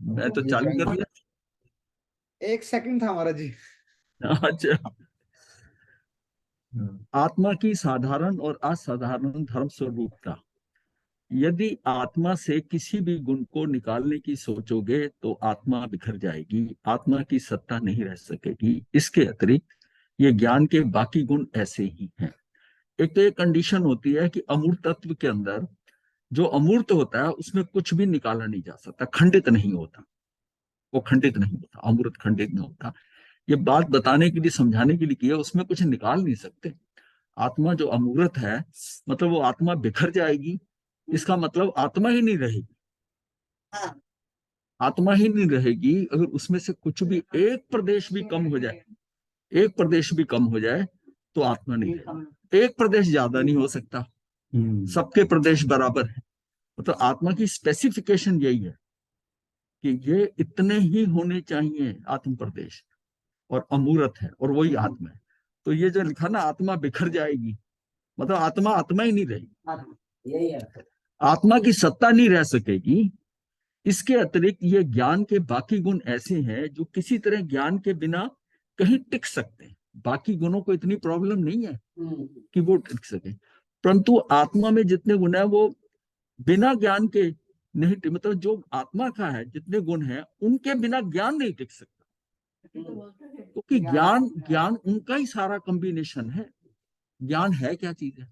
मैं तो ये चालू क्या कर है? दिया। 1 सेकंड था हमारा जी। अच्छा। आत्मा की साधारण और असाधारण धर्म स्वरूपता। यदि आत्मा से किसी भी गुण को निकालने की सोचोगे तो आत्मा बिखर जाएगी, आत्मा की सत्ता नहीं रह सकेगी। इसके अतिरिक्त ये ज्ञान के बाकी गुण ऐसे ही हैं। एक तो एक कंडीशन होती है कि अमूर्त तत्व के अंदर जो अमूर्त होता है उसमें कुछ भी निकाला नहीं जा सकता, खंडित नहीं होता। वो खंडित नहीं होता, अमूर्त खंडित नहीं होता। ये बात बताने के लिए, समझाने के लिए किया, उसमें कुछ निकाल नहीं सकते। आत्मा जो अमूर्त है, मतलब वो आत्मा बिखर जाएगी, इसका मतलब आत्मा ही नहीं रहेगी। आत्मा ही नहीं रहेगी अगर उसमें से कुछ भी एक प्रदेश भी कम हो जाए, एक प्रदेश भी कम हो जाए तो आत्मा नहीं रहेगी। एक प्रदेश ज्यादा नहीं हो सकता, सबके प्रदेश बराबर है। मतलब आत्मा की स्पेसिफिकेशन यही है कि ये इतने ही होने चाहिए आत्म प्रदेश, और अमूर्त है, और वही आत्मा है। तो ये जो लिखा ना, आत्मा बिखर जाएगी, मतलब आत्मा आत्मा ही नहीं रहेगी, यही है। आत्मा की सत्ता नहीं रह सकेगी। इसके अतिरिक्त ये ज्ञान के बाकी गुण ऐसे हैं जो किसी तरह ज्ञान के बिना कहीं टिक सकते हैं। बाकी गुणों को इतनी प्रॉब्लम नहीं है कि वो टिक सके, परंतु आत्मा में जितने गुण है वो बिना ज्ञान के नहीं टिक, मतलब जो आत्मा का है जितने गुण हैं उनके बिना ज्ञान नहीं टिक सकता, क्योंकि ज्ञान ज्ञान उनका ही सारा कॉम्बिनेशन है। ज्ञान है क्या चीज है?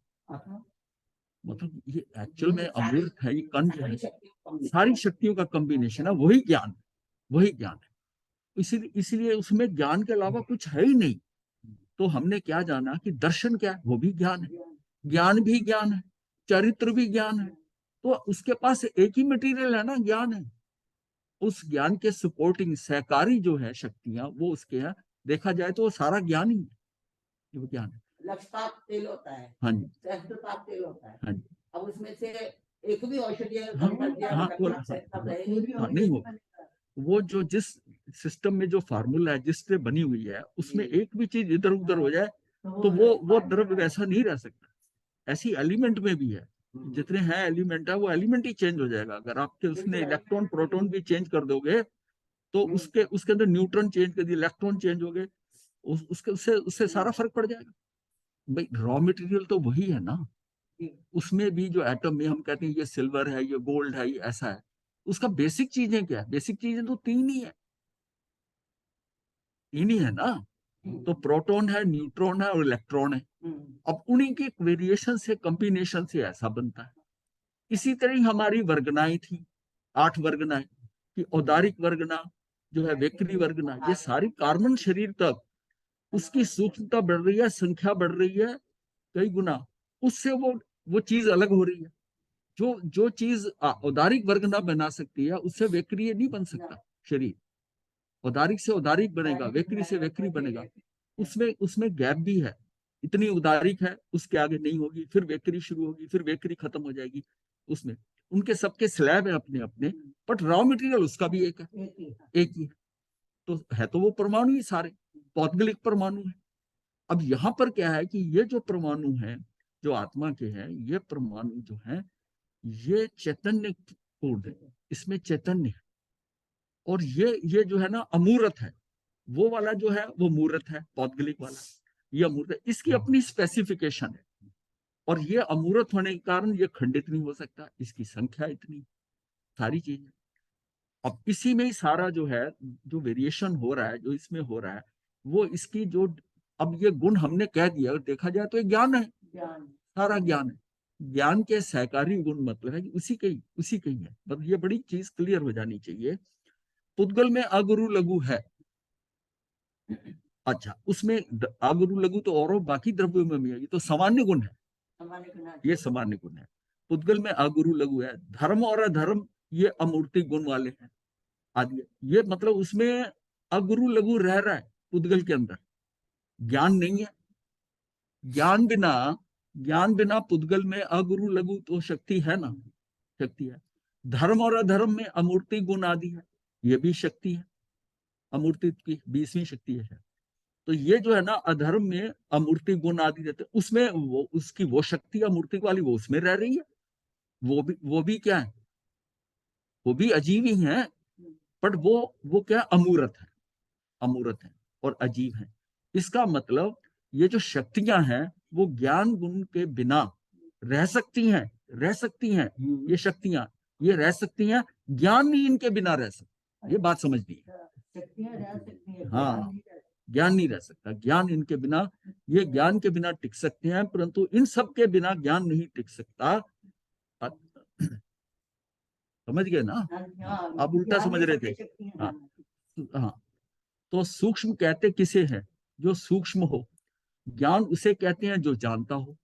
मतलब ये एक्चुअल में अमूर्त है, ये कण है, सारी शक्तियों का कॉम्बिनेशन है, वही ज्ञान, वही ज्ञान है। इसीलिए इसलिए उसमें ज्ञान के अलावा कुछ है ही नहीं। तो हमने क्या जाना कि दर्शन क्या है, वो भी ज्ञान है, ज्ञान भी ज्ञान है, चरित्र भी ज्ञान है। तो उसके पास एक ही मटेरियल है ना, ज्ञान है। उस ज्ञान के सपोर्टिंग सहकारी जो है शक्तियां, वो उसके यहाँ देखा जाए तो वो सारा ज्ञान ही है, वो ज्ञान है। लक्षपात तेल होता है, हाँ जी, सहस्त्रपात तेल होता है, हाँ जी। अब उसमें से एक भी औषधि हाँ, नहीं होगा। वो जो जिस सिस्टम में जो फार्मूला है, जिससे बनी हुई है, उसमें एक भी चीज इधर उधर हो जाए तो वो द्रव्य वैसा नहीं रह सकता। ऐसी एलिमेंट में भी है, जितने हैं एलिमेंट है, वो एलिमेंट ही चेंज हो जाएगा। अगर आपके उसने इलेक्ट्रॉन प्रोटॉन भी चेंज कर दोगे तो उसके उसके अंदर न्यूट्रॉन चेंज कर दिए, इलेक्ट्रॉन चेंज हो गए, उसके उससे उससे सारा फर्क पड़ जाएगा। भाई रॉ मटेरियल तो वही है ना। उसमें भी जो एटम में हम कहते हैं ये सिल्वर है, ये गोल्ड है, ये ऐसा है, उसका बेसिक चीजें क्या है? बेसिक चीजें तो तीन ही है, तीन ही है ना। तो प्रोटॉन है, न्यूट्रॉन है और इलेक्ट्रॉन है। अब उन्हीं के वेरिएशन से, कॉम्बिनेशन से ऐसा बनता है। इसी तरह ही हमारी वर्गनाएं थी, 8 वर्गनाएं कि औदारिक वर्गना जो है, वेकरी वर्गना, ये सारी कार्बन शरीर तक उसकी सूक्ष्मता बढ़ रही है, संख्या बढ़ रही है कई गुना, उससे वो चीज अलग हो रही है। जो जो चीज औदारिक वर्गना बना सकती है, उससे वेक्रिय नहीं बन सकता शरीर। औदारिक से औदारिक बनेगा, वेकरी से वेकरी बनेगा, उसमें उसमें गैप भी है। इतनी उदारिक है, उसके आगे नहीं होगी, फिर वेकरी शुरू होगी, फिर वेकरी खत्म हो जाएगी। उसमें उनके सबके स्लैब है अपने अपने, बट रॉ मटेरियल उसका भी एक है, एक ही है। तो है तो वो परमाणु ही सारे, पौद्गलिक परमाणु है। अब यहाँ पर क्या है कि ये जो परमाणु है, जो आत्मा के हैं, ये परमाणु जो है, ये चैतन्य पूर्ण है, इसमें चैतन्य है। और ये जो है ना अमूर्त है, वो वाला जो है वो मूर्त है, पौद्गलिक वाला। ये अमूर्त है, इसकी अपनी स्पेसिफिकेशन है। और ये अमूर्त होने के कारण ये खंडित नहीं हो सकता, इसकी संख्या इतनी, सारी चीजें। अब इसी में ही सारा जो है, जो वेरिएशन हो रहा है, जो इसमें हो रहा है, वो इसकी जो, अब ये गुण हमने कह दिया, अगर देखा जाए तो ये ज्ञान है, सारा ज्ञान है। ज्ञान के सहकारी गुण मतलब है कि उसी के ही है। मतलब ये बड़ी चीज क्लियर हो जानी चाहिए। पुद्गल में अगुरु लघु है। अच्छा, उसमें अगुरु लघु तो और बाकी द्रव्यों में भी है, ये तो सामान्य गुण है, ये सामान्य गुण है। पुद्गल में अगुरु लघु है। धर्म और अधर्म ये अमूर्ति गुण वाले हैं आदि। ये मतलब उसमें अगुरु लघु रह रहा है पुद्गल के अंदर, ज्ञान नहीं है। ज्ञान बिना ज्ञान बिना पुद्गल में अगुरु लघु तो शक्ति है ना, शक्ति है। धर्म और अधर्म में अमूर्ति गुण आदि है, ये भी शक्ति है, अमूर्ति की 20वीं शक्ति है। तो ये जो है ना, अधर्म में अमूर्ति गुण आदि रहते, उसमें वो उसकी वो शक्ति अमूर्ति वाली वो उसमें रह रही है। वो भी क्या है? वो भी अजीब ही है। बट वो क्या अमूर्त है, अमूर्त है और अजीब है। इसका मतलब ये जो शक्तियां हैं वो ज्ञान गुण के बिना रह सकती हैं, रह सकती हैं। ये शक्तियां ये रह सकती हैं, ज्ञान नहीं इनके बिना रह सकता। ये बात समझनी है। शक्तियां रह सकती हैं, हाँ, ज्ञान नहीं रह सकता। ज्ञान नहीं रह सकता। ज्ञान इनके बिना, ये ज्ञान के बिना टिक सकते हैं, परंतु इन सब के बिना ज्ञान नहीं टिक सकता। समझ गए ना? हाँ, आप उल्टा ज्ञान समझ में रहे सबकी थे। शक्तियां हाँ हैं। हाँ। तो सूक्ष्म कहते किसे हैं? जो सूक्ष्म हो। ज्ञान उसे कहते हैं जो जानता हो।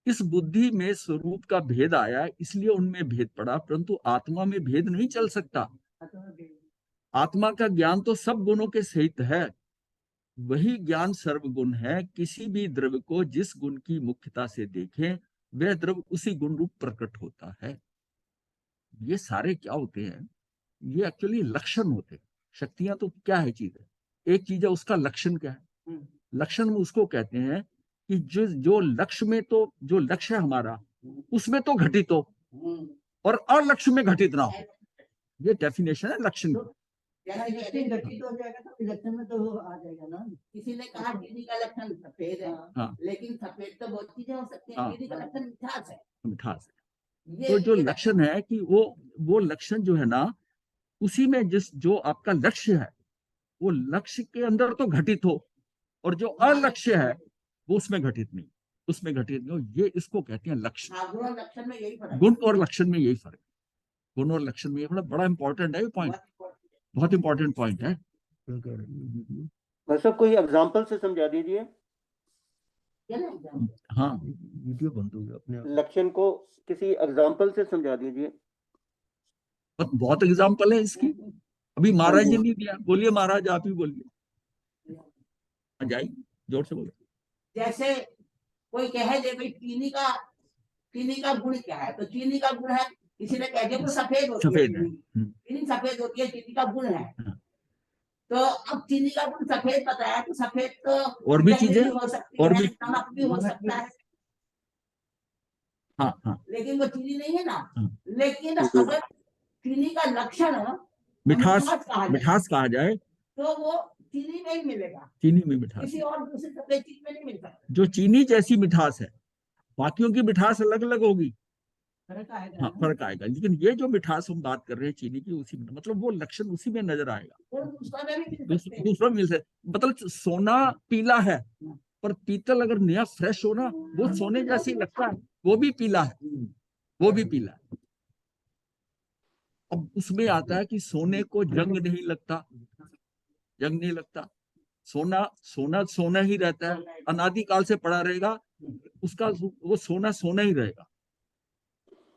इस बुद्धि में स्वरूप का भेद आया, इसलिए उनमें भेद पड़ा, परंतु आत्मा में भेद नहीं चल सकता। आत्मा का ज्ञान तो सब गुणों के सहित है। वही ज्ञान सर्वगुण है। किसी भी द्रव्य को जिस गुण की मुख्यता से देखें, वह द्रव्य उसी गुण रूप प्रकट होता है। ये सारे क्या होते हैं? ये एक्चुअली लक्षण होते हैं। शक्तियां तो क्या है चीज है, एक चीज है, उसका लक्षण क्या है? लक्षण उसको कहते हैं कि जो जो लक्ष्य में, तो जो लक्ष्य है हमारा उसमें तो घटित हो और अलक्ष्य में घटित ना हो। ये डेफिनेशन है लक्षण की। घटित हो जाएगा तो इलेक्शन में तो वो आ जाएगा ना। किसी ने कहा चीनी का लक्षण सफेद है, हाँ लेकिन सफेद तो बहुत चीजें हो सकती हैं। हाँ। चीनी का लक्षण मिठास है। मिठास है। ये तो जो ये लक्षण है कि वो लक्षण जो है ना, उसी में जिस जो आपका लक्ष्य है वो लक्ष्य के अंदर तो घटित हो, और जो अलक्ष्य है वो उसमें घटित नहीं, उसमें घटित नहीं हो। ये इसको कहते हैं लक्ष्य। हाँ, गुण और लक्षण में यही फर्क है। गुण और लक्षण में यही फर्क है। गुण और लक्षण में ये बड़ा इंपॉर्टेंट है, ये पॉइंट बहुत इंपॉर्टेंट पॉइंट है। बस कोई एग्जांपल से समझा दीजिए। हाँ, वीडियो बंद हो गया अपने आप। लक्षण को किसी एग्जांपल से समझा दीजिए। बहुत एग्जाम्पल है इसकी। अभी महाराज जी ने दिया। बोलिए महाराज, आप ही बोलिए। जाइए, जोर से बोलो। जैसे कोई कहे दे भाई चीनी का गुण क्या है, तो चीनी का गुण है, किसी ने कह दिया तो सफेद होती है सफेद है। चीनी। चीनी सफेद होती है, चीनी का गुण है। हाँ। तो अब चीनी का गुण सफेद बताया, तो सफेद तो और भी जंगली चीजें, हो सकती और है, भी। नमक भी हो सकता है, हाँ हाँ लेकिन वो चीनी नहीं है ना। हाँ। लेकिन अगर चीनी का लक्षण मिठास, कहा जाए, मिठास कहा जाए तो वो चीनी में ही मिलेगा, चीनी में मिठास, किसी और दूसरी सफेद चीज में नहीं मिल सकता। जो चीनी जैसी मिठास है। बाकियों की मिठास अलग अलग होगी, फर्क आएगा हाँ ना। फर्क आएगा, लेकिन ये जो मिठास हम बात कर रहे हैं चीनी की, उसी में मतलब वो लक्षण उसी में नजर आएगा। और दूसरा में भी मिल सकते हैं। दूसरा मिल सकता, मतलब सोना पीला है, पर पीतल अगर नया फ्रेश हो ना, वो सोने जैसी लगता है, वो भी पीला है, वो भी पीला है। अब उसमें आता है कि सोने को जंग नहीं लगता, जंग नहीं लगता। सोना सोना सोना ही रहता है, अनादिकाल से पड़ा रहेगा, उसका वो सोना सोना ही रहेगा।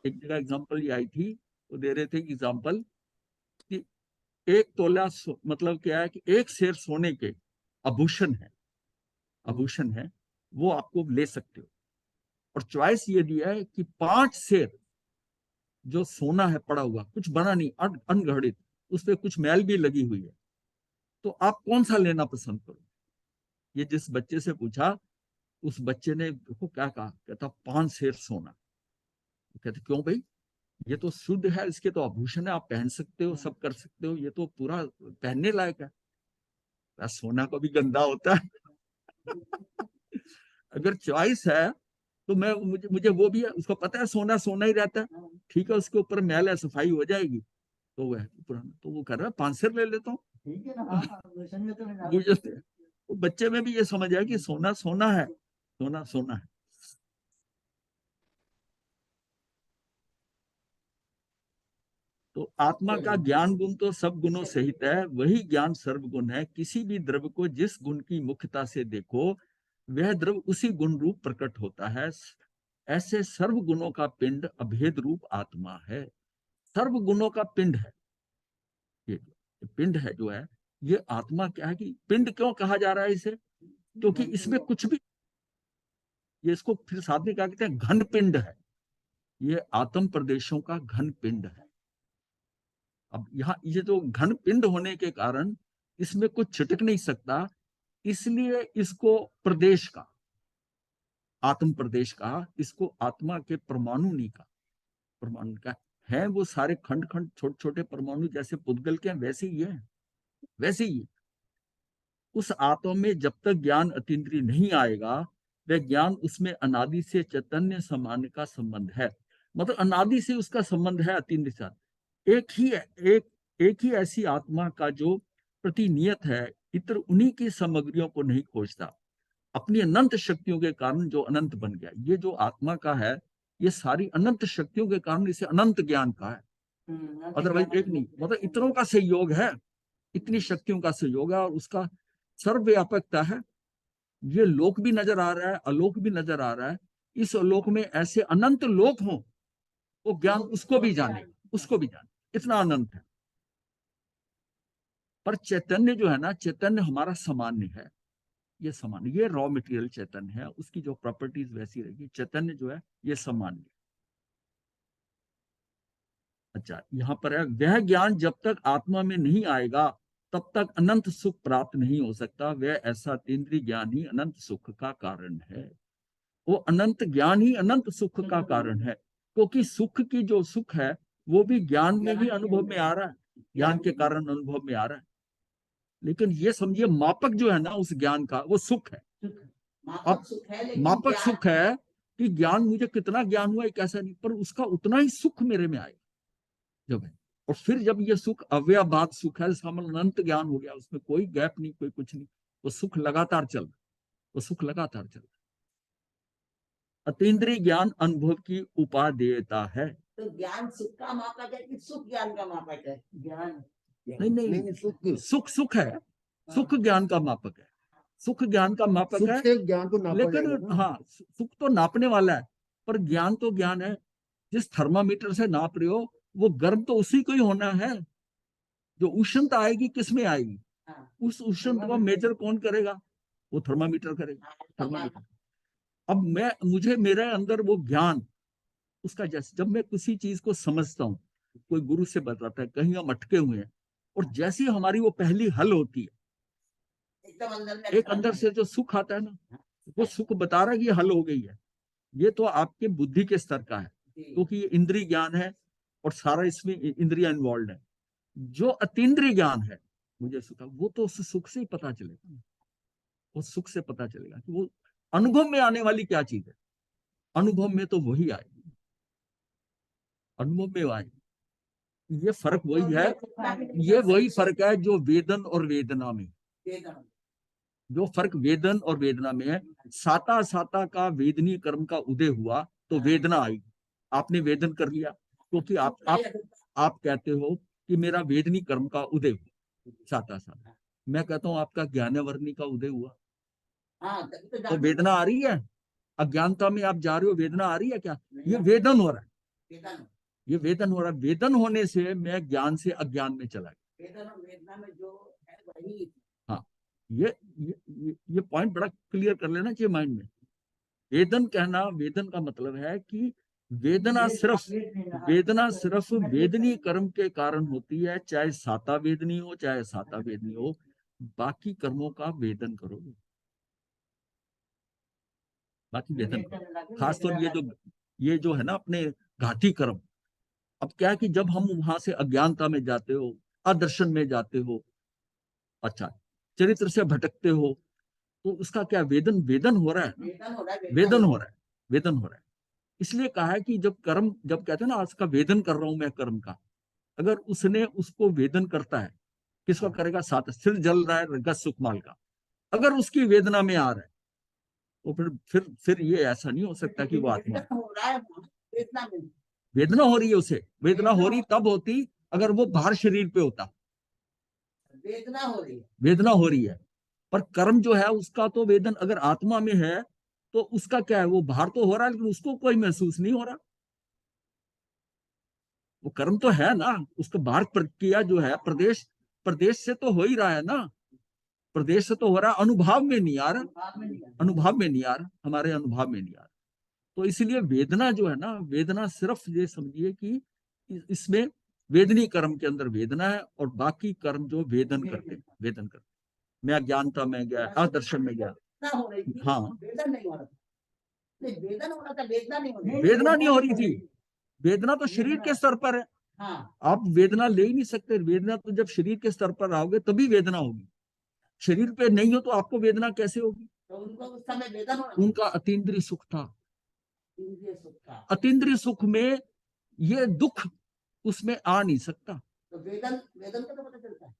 एक जगह एग्जांपल ये आई थी, वो दे रहे थे एग्जांपल कि एक तोला मतलब क्या है कि एक शेर सोने के आभूषण है, आभूषण है, वो आपको ले सकते हो। और चॉइस ये दिया है कि 5 शेर जो सोना है पड़ा हुआ, कुछ बना नहीं, अनगढ़ित, उस पर कुछ मैल भी लगी हुई है, तो आप कौन सा लेना पसंद करो? ये जिस बच्चे से पूछा, उस बच्चे ने देखो क्या कहा, कहता 5 शेर सोना। कहते क्यों भाई? ये तो शुद्ध है, इसके तो आभूषण है, आप पहन सकते हो, सब कर सकते हो, ये तो पूरा पहनने लायक है। सोना को भी गंदा होता है। अगर चॉइस है तो मैं मुझे वो भी है, उसको पता है सोना सोना ही रहता है, ठीक है, उसके ऊपर मैल है, सफाई हो जाएगी, तो वह पुराना, तो वो कर रहा है 5 शेर ले लेता हूँ। ठीक है ना। हाँ, आभूषण में तो मिला। वो बच्चे में भी ये समझ आया कि सोना सोना है, सोना सोना है। तो आत्मा का ज्ञान गुण तो सब गुणों सहित है। वही ज्ञान सर्वगुण है। किसी भी द्रव्य को जिस गुण की मुख्यता से देखो, वह द्रव्य उसी गुण रूप प्रकट होता है। ऐसे सर्व गुणों का पिंड अभेद रूप आत्मा है। सर्व गुणों का पिंड है ये, पिंड है जो है, ये आत्मा क्या है कि पिंड क्यों कहा जा रहा है इसे? क्योंकि इसमें कुछ भी, ये इसको फिर साथ में क्या कहते हैं, घन पिंड है। ये आत्म प्रदेशों का घन पिंड है। अब यहाँ ये जो घन पिंड होने के कारण इसमें कुछ छिटक नहीं सकता, इसलिए इसको प्रदेश का, आत्म प्रदेश का, इसको आत्मा के परमाणु नहीं का, परमाणु का हैं वो सारे खंड खंड छोटे छोटे परमाणु जैसे पुद्गल के हैं, वैसे ही है, वैसे ही है। उस आत्मा में जब तक ज्ञान अतीन्द्रिय नहीं आएगा, वह ज्ञान उसमें अनादि से चैतन्य सामान्य का संबंध है। मतलब अनादि से उसका संबंध है अतीन्द्रिय से। एक ही ऐसी आत्मा का जो प्रतिनियत है, इतर उन्हीं की सामग्रियों को नहीं खोजता। अपनी अनंत शक्तियों के कारण जो अनंत बन गया, ये जो आत्मा का है, ये सारी अनंत शक्तियों के कारण इसे अनंत ज्ञान का है। अदरवाइज एक नहीं, मतलब इतनों का सहयोग है, इतनी शक्तियों का सहयोग है और उसका सर्वव्यापकता है। ये लोक भी नजर आ रहा है, अलोक भी नजर आ रहा है। इस लोक में ऐसे अनंत लोक हों, वो ज्ञान उसको भी जाने, उसको भी जाने, इतना अनंत है। पर चैतन्य जो है ना, चैतन्य हमारा सामान्य है, ये सामान्य, ये रॉ मटेरियल चैतन्य है, उसकी जो प्रॉपर्टीज वैसी रहेगी। चैतन्य जो है ये सामान्य। अच्छा, यहाँ पर है, वह ज्ञान जब तक आत्मा में नहीं आएगा तब तक अनंत सुख प्राप्त नहीं हो सकता। वह ऐसा अतीन्द्रिय ज्ञान ही अनंत सुख का कारण है। वो अनंत ज्ञान ही अनंत सुख का कारण है, क्योंकि सुख की जो सुख है वो भी ज्ञान में ही अनुभव में आ रहा है, ज्ञान के कारण अनुभव में आ रहा है। लेकिन ये समझिए, मापक जो है ना उस ज्ञान का, वो सुख है। मापक सुख है, लेकिन मापक ज्ञान- सुख है कि ज्ञान, मुझे कितना ज्ञान हुआ एक ऐसा नहीं, पर उसका उतना ही सुख मेरे में आएगा जब है। और फिर जब ये सुख अव्ययबाद सुख है, इसका मतलब अनंत ज्ञान हो गया, उसमें कोई गैप नहीं, कोई कुछ नहीं, वो सुख लगातार चल रहा, वो सुख लगातार चल रहा। अतीन्द्रिय ज्ञान अनुभव की उपादेयता है। तो ज्ञान सुख का मापक है कि सुख ज्ञान का मापक है? ज्ञान नहीं, सुख सुख है, सुख ज्ञान का मापक है, सुख ज्ञान का मापक सुख है। से ज्ञान को नापा लेकिन जाएगा ना। हाँ, सुख तो नापने वाला है, पर ज्ञान तो ज्ञान है। जिस थर्मामीटर से नाप रहे हो, वो गर्म तो उसी को ही होना है। जो उष्णता आएगी किस में आएगी? हाँ। उस उष्णता को मेजर कौन करेगा? वो थर्मामीटर करेगा, थर्मामीटर। अब मुझे मेरे अंदर वो ज्ञान, उसका जैसे जब मैं किसी चीज को समझता हूँ, कोई गुरु से बताता है, कहीं हम अटके हुए हैं, और जैसी हमारी वो पहली हल होती है, एकदम अंदर में एक अंदर से जो सुख आता है ना, वो सुख बता रहा है कि ये हल हो गई है। ये तो आपके बुद्धि के स्तर का है, क्योंकि ये इंद्रिय ज्ञान है और सारा इसमें इंद्रिया इन्वॉल्व है। जो अतीन्द्रिय ज्ञान है, मुझे सुख, वो तो उस सुख से ही पता चलेगा, वो सुख से पता चलेगा कि वो अनुभव में आने वाली क्या चीज है। अनुभव में तो वही आएगी, अनुभव में आएगी। ये फर्क वही है, ये वही फर्क है जो वेदन और वेदना में, वेदन। जो फर्क वेदन और वेदना में है। साता साता का वेदनीय कर्म का उदय हुआ तो वेदना आई, आपने वेदन कर लिया, क्योंकि आप कहते हो कि मेरा वेदनीय कर्म का उदय हुआ साता साता। मैं कहता हूं आपका ज्ञानवर्णी का उदय हुआ, हाँ, तभी तो तो जान- वेदना आ रही है। अज्ञानता में आप जा रहे हो, वेदना आ रही है क्या? ये वेदन हो रहा है, वेदन। ये वेदन हो रहा है। वेदन होने से मैं ज्ञान से अज्ञान में चला गया। वेदन और वेदना में जो है वही। हाँ, ये पॉइंट बड़ा क्लियर कर लेना चाहिए माइंड में। वेदन कहना, वेदन का मतलब है कि वेदना सिर्फ वेदनीय कर्म के कारण होती है, चाहे साता वेदनी हो चाहे साता वेदनी हो, बाकी कर्मों का वेदन करोगे, बाकी वेदन करो। खासतौर ये जो है ना अपने घाती कर्म। अब क्या है कि जब हम वहां से अज्ञानता में जाते हो, अदर्शन में जाते हो, अच्छा, चरित्र से भटकते हो, तो उसका क्या वेदन, वेदन हो रहा है ना, वेदन हो रहा है, वेदन हो रहा है, वेदन हो रहा है। इसलिए कहा है कि जब कर्म, जब कहते हैं ना आज का वेदन कर रहा हूं मैं कर्म का, अगर उसने उसको वेदन करता है, किसका करेगा? साथ सिर जल रहा है रगत सुखमाल का, अगर उसकी वेदना में आ रहा है, तो फिर ये ऐसा नहीं हो सकता कि वो आत्मा है। वेदन हो रहा है वेदना में। वेदना हो रही है उसे, वेदना हो रही तब होती अगर वो बाहर शरीर पे होता, वेदना हो रही है। वेदना हो रही है। पर कर्म जो है उसका तो वेदन अगर आत्मा में है, तो उसका क्या है, वो बाहर तो हो रहा है लेकिन उसको कोई महसूस नहीं हो रहा। वो कर्म तो है ना, उसका बाहर प्रक्रिया जो है, प्रदेश प्रदेश से तो हो ही रहा है ना, प्रदेश से तो हो रहा है, अनुभव में नहीं आ रहा, बाद में नहीं आया। अनुभव में नहीं आ रहा, हमारे अनुभव में नहीं आ रहा। तो इसलिए वेदना जो है ना, वेदना सिर्फ ये समझिए कि इसमें वेदनी कर्म के अंदर वेदना है, और बाकी कर्म जो वेदन करते, वेदन करते। मैं अज्ञानता में गया, अदर्शन में गया, वेदना हो रही थी, हाँ, वेदन नहीं हो रहा था। नहीं, वेदन हो रहा था, वेदना नहीं हो रही। वेदना नहीं हो रही थी, वेदना तो शरीर के स्तर पर है, हाँ आप वेदना ले ही नहीं सकते। वेदना तो जब शरीर के स्तर पर आओगे तभी वेदना होगी, शरीर पे नहीं हो तो आपको वेदना कैसे होगी। तो उनको उस समय वेदन होना, उनका अतीन्द्रिय सुख था, इंद्रिय सुख था, अतीन्द्रिय सुख में ये दुख उसमें आ नहीं सकता। तो वेदन वेदन का तो पता चलता है।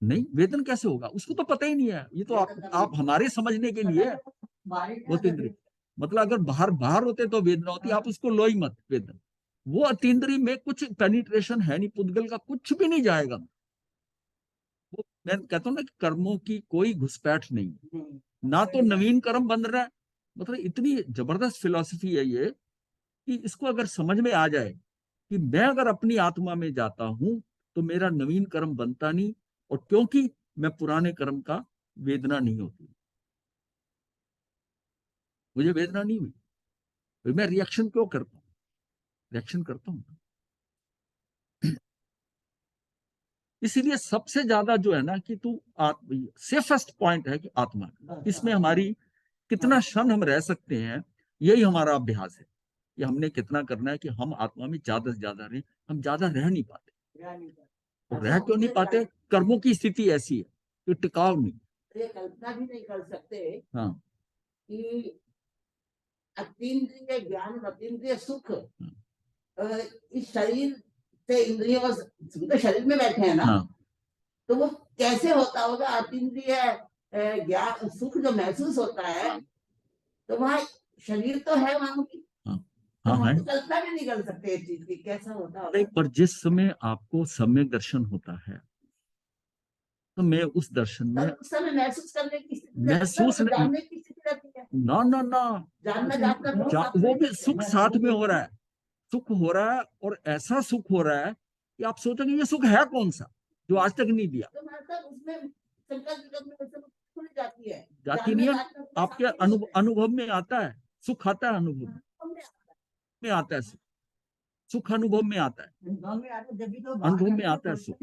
नहीं, वेदन कैसे होगा, उसको तो पता ही नहीं है। ये तो आप हमारे समझने के लिए है। वो अतीन्द्रिय मतलब अगर बाहर बाहर होते तो वेदना होती, आप उसको लो ही मत वेदन। वो अतीन्द्रिय में कुछ पेनिट्रेशन है नहीं, पुद्गल का कुछ भी नहीं जाएगा। वो मैं कहता हूँ ना कि कर्मों की कोई घुसपैठ नहीं है, ना तो नवीन कर्म बन रहा है। मतलब इतनी जबरदस्त फिलॉसफी है ये कि इसको अगर समझ में आ जाए कि मैं अगर अपनी आत्मा में जाता हूं तो मेरा नवीन कर्म बनता नहीं, और क्योंकि मैं पुराने कर्म का वेदना नहीं होती, मुझे वेदना नहीं हुई, तो मैं रिएक्शन क्यों करता हूं, रिएक्शन करता हूं। इसीलिए सबसे ज्यादा जो है ना कि तू सेफेस्ट पॉइंट है कि आत्मा का, इसमें हमारी कितना क्षण हम रह सकते हैं, यही हमारा अभ्यास है। ये हमने कितना करना है कि हम आत्मा में ज्यादा से ज्यादा रहें। हम ज्यादा रह नहीं पाते, और रह क्यों नहीं पाते, कर्मों की स्थिति ऐसी है कि टिकाव नहीं। ये कल्पना भी नहीं कर सकते हाँ कि अतीन्द्रिय ज्ञान और अतीन्द्रिय सुख इस शरीर से इंद्रियों तो शरीर में बैठे हैं ना, हाँ तो वो कैसे होता होगा। अतीन्द्रिय ज्ञान सुख जो महसूस होता है, तो वहाँ शरीर तो है वहां की, हाँ तो हाँ हम है। तो कल्पना भी नहीं कर सकते इस चीज की कैसा होता होगा। नहीं, पर जिस समय आपको सम्यक दर्शन होता है तो मैं उस दर्शन में तब उस समय महसूस करने की स्थिति रहती है, महसूस तो जानने की स्थिति रहती है। ना ना ना, जानना जानना दोनों साथ वो में भी चलते सुख हैं। साथ में हो रहा है, सुख हो रहा है, और ऐसा सुख हो रहा है कि आप सोचोगे ये सुख है कौन सा जो आज तक नहीं दिया। तो मतलब उसमें संकल्प विकल्प में वैसे खुल जाती है, जाति नहीं है, आपके अनुभव में आता है, सुख आता है, अनुभव में आता है, सुख अनुभव में आता है, अनुभव में आता है सुख,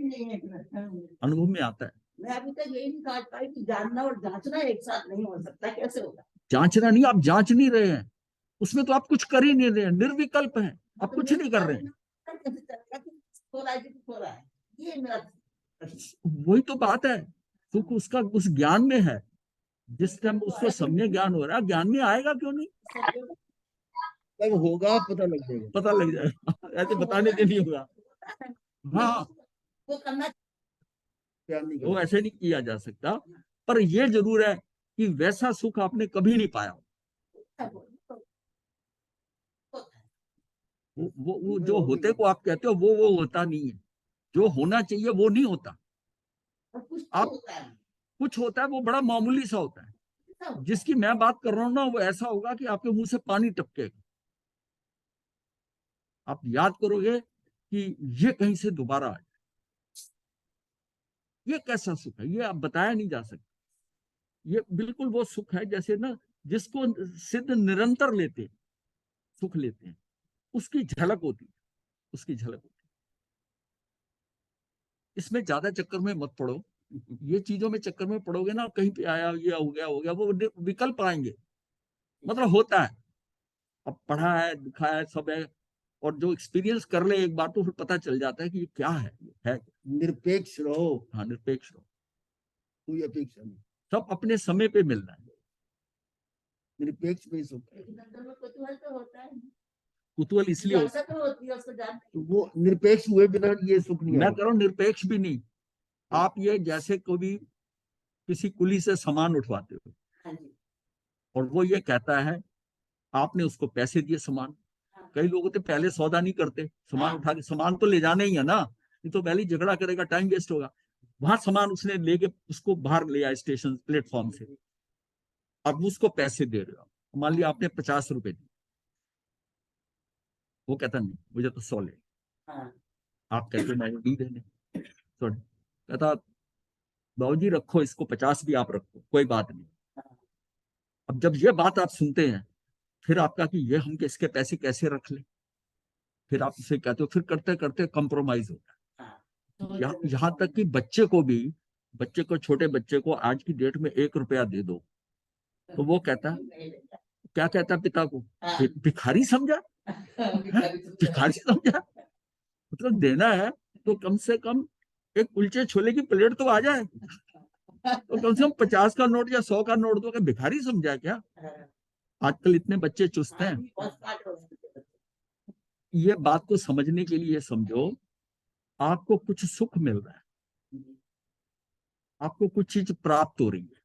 अनुभव में आता है। मैं अभी तक यही नहीं समझ पाई कि जानना और जांचना एक साथ नहीं हो सकता, कैसे होगा। जांचना नहीं, आप जांच नहीं रहे हैं, उसमें तो आप कुछ कर ही नहीं रहे हैं, निर्विकल्प है, आप कुछ नहीं कर रहे हैं। कैसे चलेगा कि हो रहा है कि हो रहा है, ये मेरा प्रश्न। वही तो बात है, सुख उसका उस ज्ञान में है। जिस टाइम उसको सम्य ज्ञान हो रहा है, ज्ञान में आएगा क्यों नहीं, तब होगा, पता लग जाएगा, पता लग जाएगा। ऐसे बताने के लिए होगा। हाँ, वो करना वो ऐसे नहीं किया जा सकता, पर ये जरूर है कि वैसा सुख आपने कभी नहीं पाया। वो जो होते को आप कहते हो वो होता नहीं है, जो होना चाहिए वो नहीं होता। कुछ आप होता है, कुछ होता है वो बड़ा मामूली सा होता है। जिसकी मैं बात कर रहा हूँ ना, वो ऐसा होगा कि आपके मुंह से पानी टपकेगा, आप याद करोगे कि ये कहीं से दोबारा आए। ये कैसा सुख है, ये आप बताया नहीं जा सकता। ये बिल्कुल वो सुख है जैसे ना, जिसको सिद्ध निरंतर लेते हैं, सुख लेते हैं, उसकी झलक होती है, उसकी झलक होती है। इसमें ज्यादा चक्कर में मत पड़ो, ये चीजों में चक्कर में पड़ोगे ना, कहीं पे आया, ये हो गया, वो विकल्प आएंगे। मतलब होता है, अब पढ़ा है लिखा है सब है, और जो एक्सपीरियंस कर ले एक बार तो फिर पता चल जाता है कि ये क्या है। निरपेक्ष रहो, हाँ, निरपेक्ष रहो, कोई अपेक्षा नहीं, सब अपने समय पे मिलना है। निरपेक्ष में सुख है। लेकिन अंदर में कुतूहल तो होता है, कुतूहल इसलिए होता जिज्ञासा तो होती है उसको जानने की। तो वो निरपेक्ष हुए बिना ये सुख नहीं है, मैं आएगा। कह रहा हूं निरपेक्ष भी नहीं। आप ये जैसे कभी किसी कुली से सामान उठवाते हो, हाँ जी, और वो ये कहता है, आपने उसको पैसे दिए सामान, कई लोग तो पहले सौदा नहीं करते, सामान उठा के, सामान तो ले जाना ही है ना, नहीं तो पहले झगड़ा करेगा, टाइम वेस्ट होगा। वहां सामान उसने लेके उसको बाहर ले आया स्टेशन प्लेटफॉर्म से, अब उसको पैसे दे रहे हो, मान लिया आपने 50 रुपए दिए, वो कहता नहीं मुझे तो 100 ले। हाँ, आप कहते मैं नहीं देने, सॉरी, कहता बाबूजी रखो इसको, 50 भी आप रखो, कोई बात नहीं। अब जब ये बात आप सुनते हैं, फिर आपका कि ये हम इसके पैसे कैसे रख ले, फिर आप उसे कहते हो, फिर करते करते कंप्रोमाइज होता है। हाँ, यहाँ तक कि बच्चे को भी, बच्चे को, छोटे बच्चे को आज की डेट में 1 रुपया दे दो तो वो कहता, क्या कहता पिता को, हाँ। भिखारी समझा, भिखारी समझा, मतलब देना है तो कम से कम एक कुलचे छोले की प्लेट तो आ जाए, तो कम से कम 50 का नोट या 100 का नोट दो, भिखारी समझा क्या? आजकल इतने बच्चे चुस्त हैं। ये बात को समझने के लिए समझो, आपको कुछ सुख मिल रहा है, आपको कुछ चीज प्राप्त हो रही है,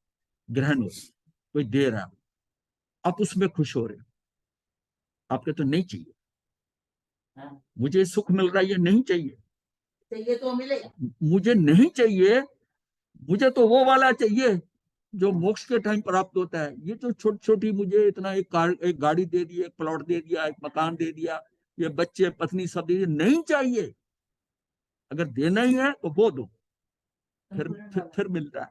ग्रहण हो रही है, कोई दे रहा है, आप उसमें खुश हो रहे हो, आपके तो नहीं चाहिए, मुझे सुख मिल रहा है, ये नहीं चाहिए, चाहिए तो मिलेगा। मुझे नहीं चाहिए, मुझे तो वो वाला चाहिए जो मोक्ष के टाइम प्राप्त होता है। ये तो छोटी छोटी मुझे इतना एक गाड़ी दे दी, एक प्लॉट दे दिया, एक मकान दे दिया, ये बच्चे पत्नी सब दे दिए, नहीं चाहिए। अगर देना ही है तो वो दो, फिर मिलता है,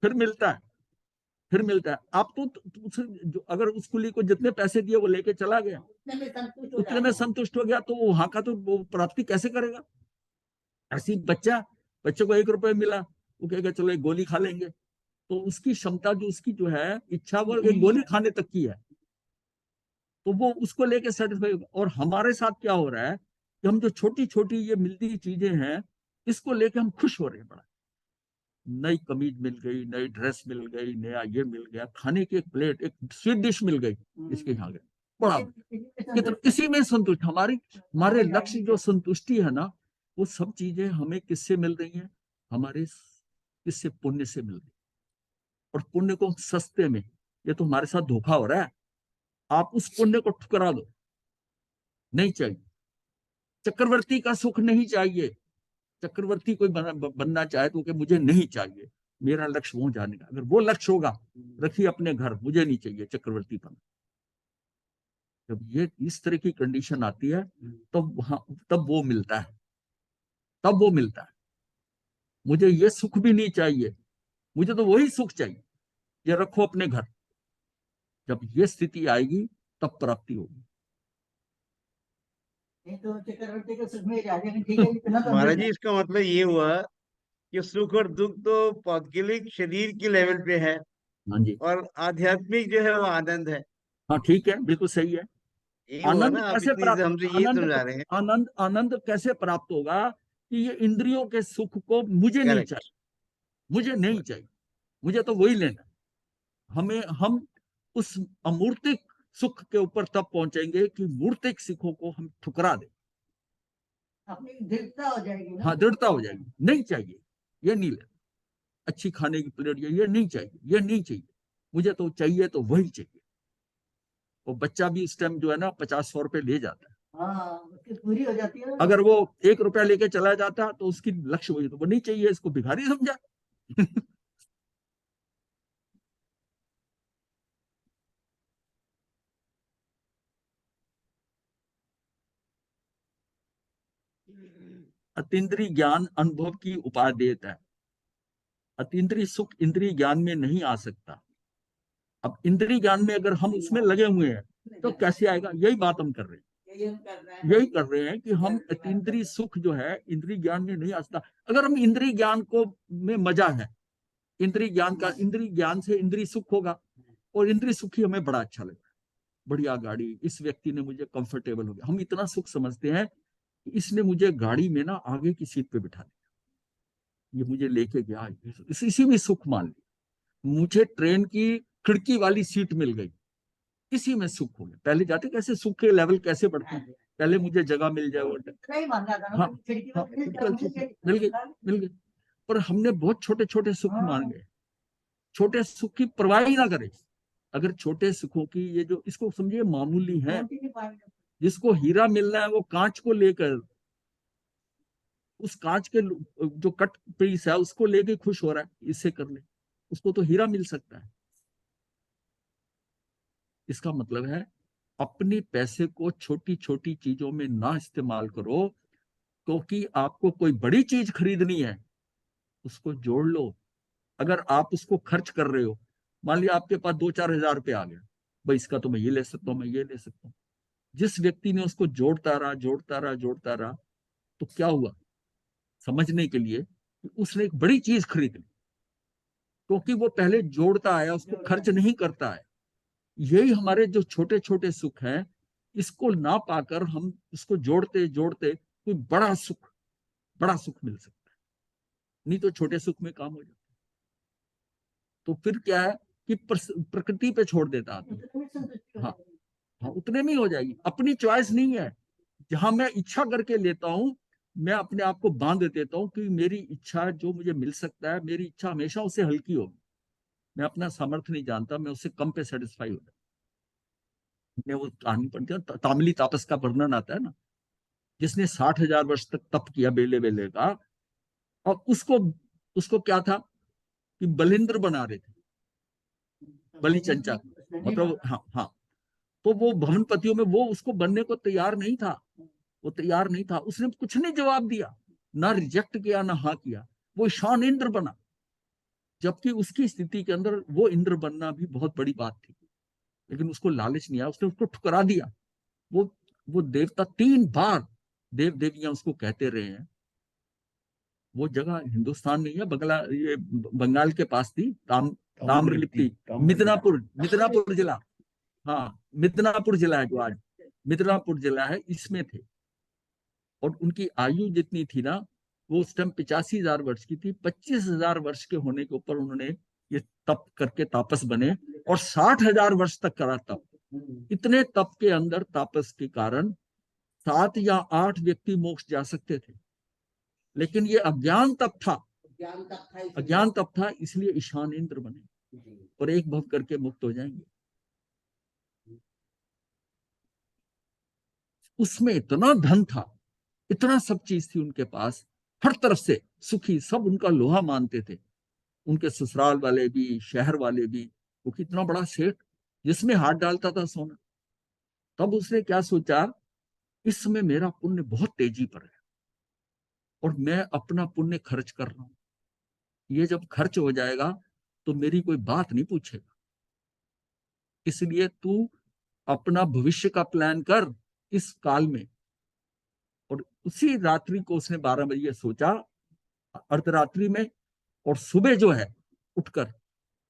फिर मिलता है, फिर मिलता है। आप जो अगर उस कुली को जितने पैसे दिए वो लेके चला गया, उतने में संतुष्ट हो गया, तो वहां का तो वो प्राप्ति कैसे करेगा? ऐसी बच्चे को 1 रुपए मिला, वो कहेगा चलो एक गोली खा लेंगे, तो उसकी क्षमता जो उसकी जो है इच्छा, वो एक गोली खाने तक की है, तो वो उसको लेके सेटिस्फाई होगा। और हमारे साथ क्या हो रहा है कि हम जो छोटी छोटी ये मिलती चीजें हैं, इसको लेके हम खुश हो रहे हैं बड़ा, नई कमीज मिल गई, नई ड्रेस मिल गई, नया ये मिल गया, खाने की एक प्लेट, एक स्वीट डिश मिल गई, इसके यहाँ गए बड़ा, कितना इसी में संतुष्ट। हमारे लक्ष्य जो संतुष्टि है ना, वो सब चीजें हमें किससे मिल रही हैं? हमारे किससे? पुण्य से मिल रही है। और पुण्य को सस्ते में, ये तो हमारे साथ धोखा हो रहा है। आप उस पुण्य को ठुकरा दो, नहीं चाहिए। चक्रवर्ती का सुख नहीं चाहिए, चक्रवर्ती कोई बनना चाहे तो कि मुझे नहीं चाहिए, मेरा लक्ष्य वहां जाने का, अगर वो लक्ष्य होगा, रखिए अपने घर, मुझे नहीं चाहिए चक्रवर्ती बन। जब ये इस तरह की कंडीशन आती है, तब वो मिलता है, तब वो मिलता है। मुझे ये सुख भी नहीं चाहिए, मुझे तो वही सुख चाहिए, ये रखो अपने घर। जब ये स्थिति आएगी तब प्राप्ति होगी। नहीं तो चक्रवर्ती के सुख में राजा ने ठीक है इतना तो महाराज जी, इसका मतलब ये हुआ कि सुख और दुख तो पौद्गलिक शरीर की लेवल पे है, हाँ जी, और आध्यात्मिक जो है वो आनंद है। हाँ ठीक है, बिल्कुल सही है। ये हुआ आनंद ना, आप कैसे इतनी प्राप्त, हमसे ये समझा रहे हैं। आनंद कैसे प्राप्त होगा कि ये इंद्रियों के सुख को मुझे नहीं करेक्ट। चाहिए, मुझे नहीं चाहिए, मुझे तो वही लेना। हम उस अमूर्तिक सुख के ऊपर तब पहुंचेंगे कि मूर्तिक सुखों को हम ठुकरा दें। अपनी दृढ़ता हो जाएगी ना। हाँ, दृढ़ता हो जाएगी, नहीं चाहिए, ये नहीं लेना, अच्छी खाने की प्लेट ये नहीं चाहिए, ये नहीं चाहिए, मुझे तो चाहिए तो वही चाहिए। वो बच्चा भी इस टाइम जो है ना 50-100 रुपए ले जाता है, हाँ उसकी पूरी हो जाती है। अगर वो 1 रुपया लेके चला जाता तो उसकी लक्ष्य वही, तो वो नहीं चाहिए, इसको भिखारी समझा। अतीन्द्रिय ज्ञान अनुभव की उपाय देता है, अतीन्द्रिय सुख इंद्रिय ज्ञान में नहीं आ सकता। अब इंद्रिय ज्ञान में अगर हम उसमें लगे हुए हैं तो कैसे आएगा? यही बात हम कर रहे हैं, यही कर रहे हैं कि हम अतीन्द्रिय सुख जो है इंद्रिय ज्ञान में नहीं आ सकता। अगर हम इंद्रिय ज्ञान को में मजा है, इंद्रिय ज्ञान से इंद्रिय सुख होगा, और इंद्रिय सुख ही हमें बड़ा अच्छा लगता है, बढ़िया गाड़ी, इस व्यक्ति ने मुझे कंफर्टेबल हो गया, हम इतना सुख समझते हैं कि इसने मुझे गाड़ी में ना आगे की सीट पे बिठा दिया, ये मुझे लेके गया, इसी में सुख मान लिया। मुझे ट्रेन की खिड़की वाली सीट मिल गई, इसी में सुख हो गया। पहले जाते कैसे सुख के लेवल कैसे बढ़ते हैं, पहले मुझे जगह मिल जाए, वो सही मान रहा था हाँ, ना, खिड़की हाँ, में मिल गई। पर हमने बहुत छोटे छोटे सुख मान गए, छोटे सुख की परवाह ही ना करें। अगर छोटे सुखों की ये जो, इसको समझिए मामूली है, जिसको हीरा मिलना है वो कांच को लेकर, उस कांच के जो कट पीस है उसको लेके खुश हो रहा है, इससे कर ले, उसको तो हीरा मिल सकता है। इसका मतलब है अपने पैसे को छोटी छोटी चीजों में ना इस्तेमाल करो, क्योंकि आपको कोई बड़ी चीज खरीदनी है, उसको जोड़ लो। अगर आप उसको खर्च कर रहे हो, मान लिया आपके पास 2-4 हजार रुपये आ गया, भाई इसका तो मैं ये ले सकता हूँ, मैं ये ले सकता हूँ। जिस व्यक्ति ने उसको जोड़ता रहा, तो क्या हुआ? समझने के लिए उसने एक बड़ी चीज खरीद ली, क्योंकि वो पहले जोड़ता आया, उसको खर्च नहीं करता है। यही हमारे जो छोटे छोटे सुख हैं, इसको ना पाकर हम इसको जोड़ते जोड़ते कोई बड़ा सुख मिल सकता है, नहीं तो छोटे सुख में काम हो जाता है। तो फिर क्या है कि प्रकृति पे छोड़ देता आदमी। हाँ हाँ, उतने में ही हो जाएगी। अपनी चॉइस नहीं है। जहां मैं इच्छा करके लेता हूं, मैं अपने आप को बांध देता हूं कि मेरी इच्छा जो मुझे मिल सकता है, मेरी इच्छा हमेशा उससे हल्की होगी। मैं अपना सामर्थ्य नहीं जानता, मैं उससे कम पे सेटिस्फाई होता। मैं वो कहानी पढ़ती हूँ, तामिली तापस का वर्णन आता है ना, जिसने 60,000 वर्ष तक तप किया बेले बेले का, और उसको उसको क्या था कि बलिंद्र बना रहे थे, बलि चंचा, मतलब हाँ हाँ। तो वो भवनपतियों में वो उसको बनने को तैयार नहीं था, वो तैयार नहीं था। उसने कुछ नहीं जवाब दिया, ना रिजेक्ट किया ना हाँ किया, वो ईशान इंद्र बना। जबकि उसकी स्थिति के अंदर वो इंद्र बनना भी बहुत बड़ी बात थी, लेकिन उसको लालच नहीं आया, उसने उसको ठुकरा दिया। वो देवता 3 बार देव देवियां उसको कहते रहे हैं। वो जगह हिंदुस्तान नहीं है, ये बंगाल के पास थी, ताम्रलिप्ति, मिदनापुर जिला। हाँ, मिदनापुर जिला है, जो आज मिदनापुर जिला है, इसमें थे। और उनकी आयु जितनी थी ना, वो उस टाइम 85,000 वर्ष की थी। 25,000 वर्ष के होने के ऊपर उन्होंने ये तप करके तापस बने, और 60,000 वर्ष तक करा तप। इतने तप के अंदर तापस के कारण 7 या 8 व्यक्ति मोक्ष जा सकते थे, लेकिन ये अज्ञान तप था, अज्ञान तप था, इसलिए ईशान इंद्र बने और एक भव करके मुक्त हो जाएंगे। उसमें इतना धन था, इतना सब चीज थी उनके पास, हर तरफ से सुखी, सब उनका लोहा मानते थे। उनके ससुराल वाले भी, शहर वाले भी। वो कितना बड़ा सेठ, जिसमें हाथ डालता था सोना। तब उसने क्या सोचा, इस समय मेरा पुण्य बहुत तेजी पर है और मैं अपना पुण्य खर्च कर रहा हूं। ये जब खर्च हो जाएगा तो मेरी कोई बात नहीं पूछेगा, इसलिए तू अपना भविष्य का प्लान कर इस काल में। और उसी रात्रि को उसने 12 बजे सोचा, अर्धरात्रि में, और सुबह जो है उठकर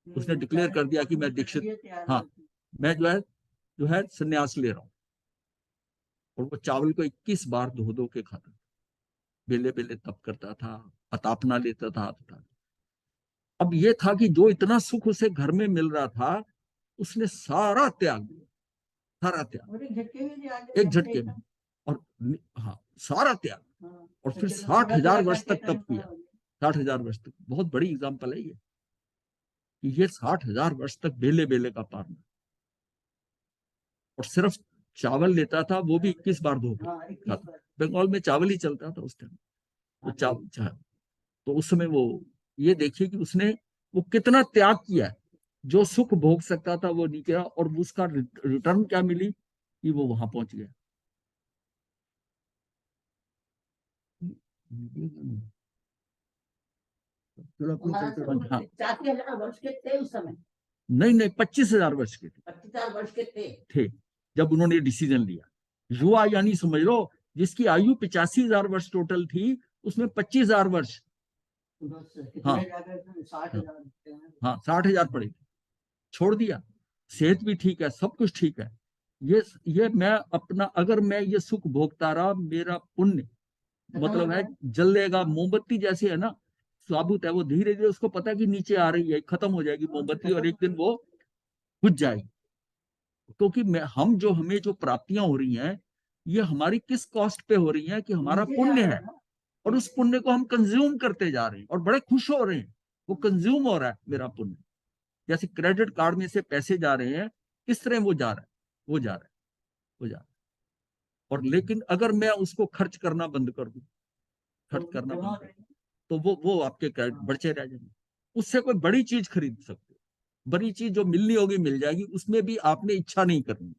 उसने डिक्लेयर कर दिया कि मैं दीक्षित, हाँ, मैं जो है संन्यास ले रहा हूं। और वो चावल को 21 बार धो धो के खाता था, बेले बेले तप करता था, अतापना लेता था हाथ उठा। अब ये था कि जो इतना सुख उसे घर में मिल रहा था, उसने सारा त्याग दिया, सारा त्याग, एक झटके में। और हाँ, सारा त्याग। और फिर 60,000 वर्ष तक तप किया। 60,000 वर्ष तक, बहुत बड़ी एग्जाम्पल है ये 60,000 वर्ष तक बेले बेले का पारना। और सिर्फ चावल लेता था, वो भी 21 बार धो के खाता। बंगाल में चावल ही चलता था उस टाइम, तो चावल। तो उस समय वो, ये देखिए कि उसने वो कितना त्याग किया है। जो सुख भोग सकता था वो नहीं किया, और उसका रिटर्न क्या मिली कि वो वहां पहुंच गया। हाँ, 40,000 वर्ष के थे उस समय, नहीं 25,000 वर्ष के 25,000 वर्ष के थे जब उन्होंने डिसीजन लिया। युवा यानी समझ लो, जिसकी आयु 85,000 वर्ष टोटल थी, उसमें 25,000 वर्ष, हाँ हाँ, 60,000 पड़े थे, छोड़ दिया। सेहत भी ठीक है, सब कुछ ठीक है। ये मैं अपना, अगर मैं ये सुख भोगता रहा, मेरा पुण्य मतलब है जलेगा, मोमबत्ती जैसे है ना, साबुत है, वो धीरे धीरे उसको पता है कि नीचे आ रही है, खत्म हो जाएगी मोमबत्ती, और एक दिन वो बुझ जाएगी। क्योंकि हमें जो प्राप्तियां हो रही हैं, ये हमारी किस कॉस्ट पे हो रही हैं, कि हमारा पुण्य है, और उस पुण्य को हम कंज्यूम करते जा रहे हैं और बड़े खुश हो रहे हैं। वो कंज्यूम हो रहा है मेरा पुण्य, जैसे क्रेडिट कार्ड में से पैसे जा रहे हैं, इस तरह वो जा रहा है, वो जा रहा है, वो जा रहा है। और लेकिन अगर मैं उसको खर्च करना बंद कर दूं, खर्च करना बंद कर दूं, तो वो आपके क्रेडिट बढ़ते रह जाएंगे। उससे कोई बड़ी चीज खरीद सकते हो, बड़ी चीज जो मिलनी होगी मिल जाएगी, उसमें भी आपने इच्छा नहीं करनी,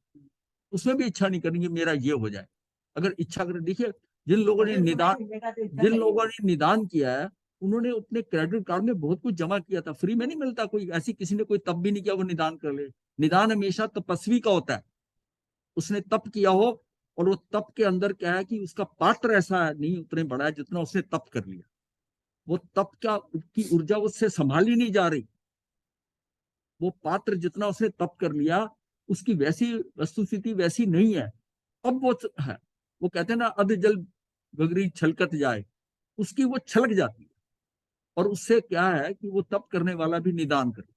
उसमें भी इच्छा नहीं करनी कि मेरा ये हो जाए। अगर इच्छा कर, देखिए जिन लोगों ने निदान किया है, उन्होंने अपने क्रेडिट कार्ड में बहुत कुछ जमा किया था, फ्री में नहीं मिलता। कोई ऐसी किसी ने कोई तप भी नहीं किया वो निदान कर ले। निदान हमेशा तपस्वी का होता है, उसने तप किया हो, और वो तप के अंदर क्या है कि उसका पात्र ऐसा है नहीं उतने बड़ा है जितना उसने तप कर लिया। वो तप की ऊर्जा उससे संभाली नहीं जा रही। वो पात्र जितना उसने तप कर लिया, उसकी वैसी वस्तुस्थिति वैसी नहीं है, अब वो है, वो कहते हैं ना, अध जल गगरी छलकत जाए, उसकी वो छलक जाती है। और उससे क्या है कि वो तप करने वाला भी निदान करे,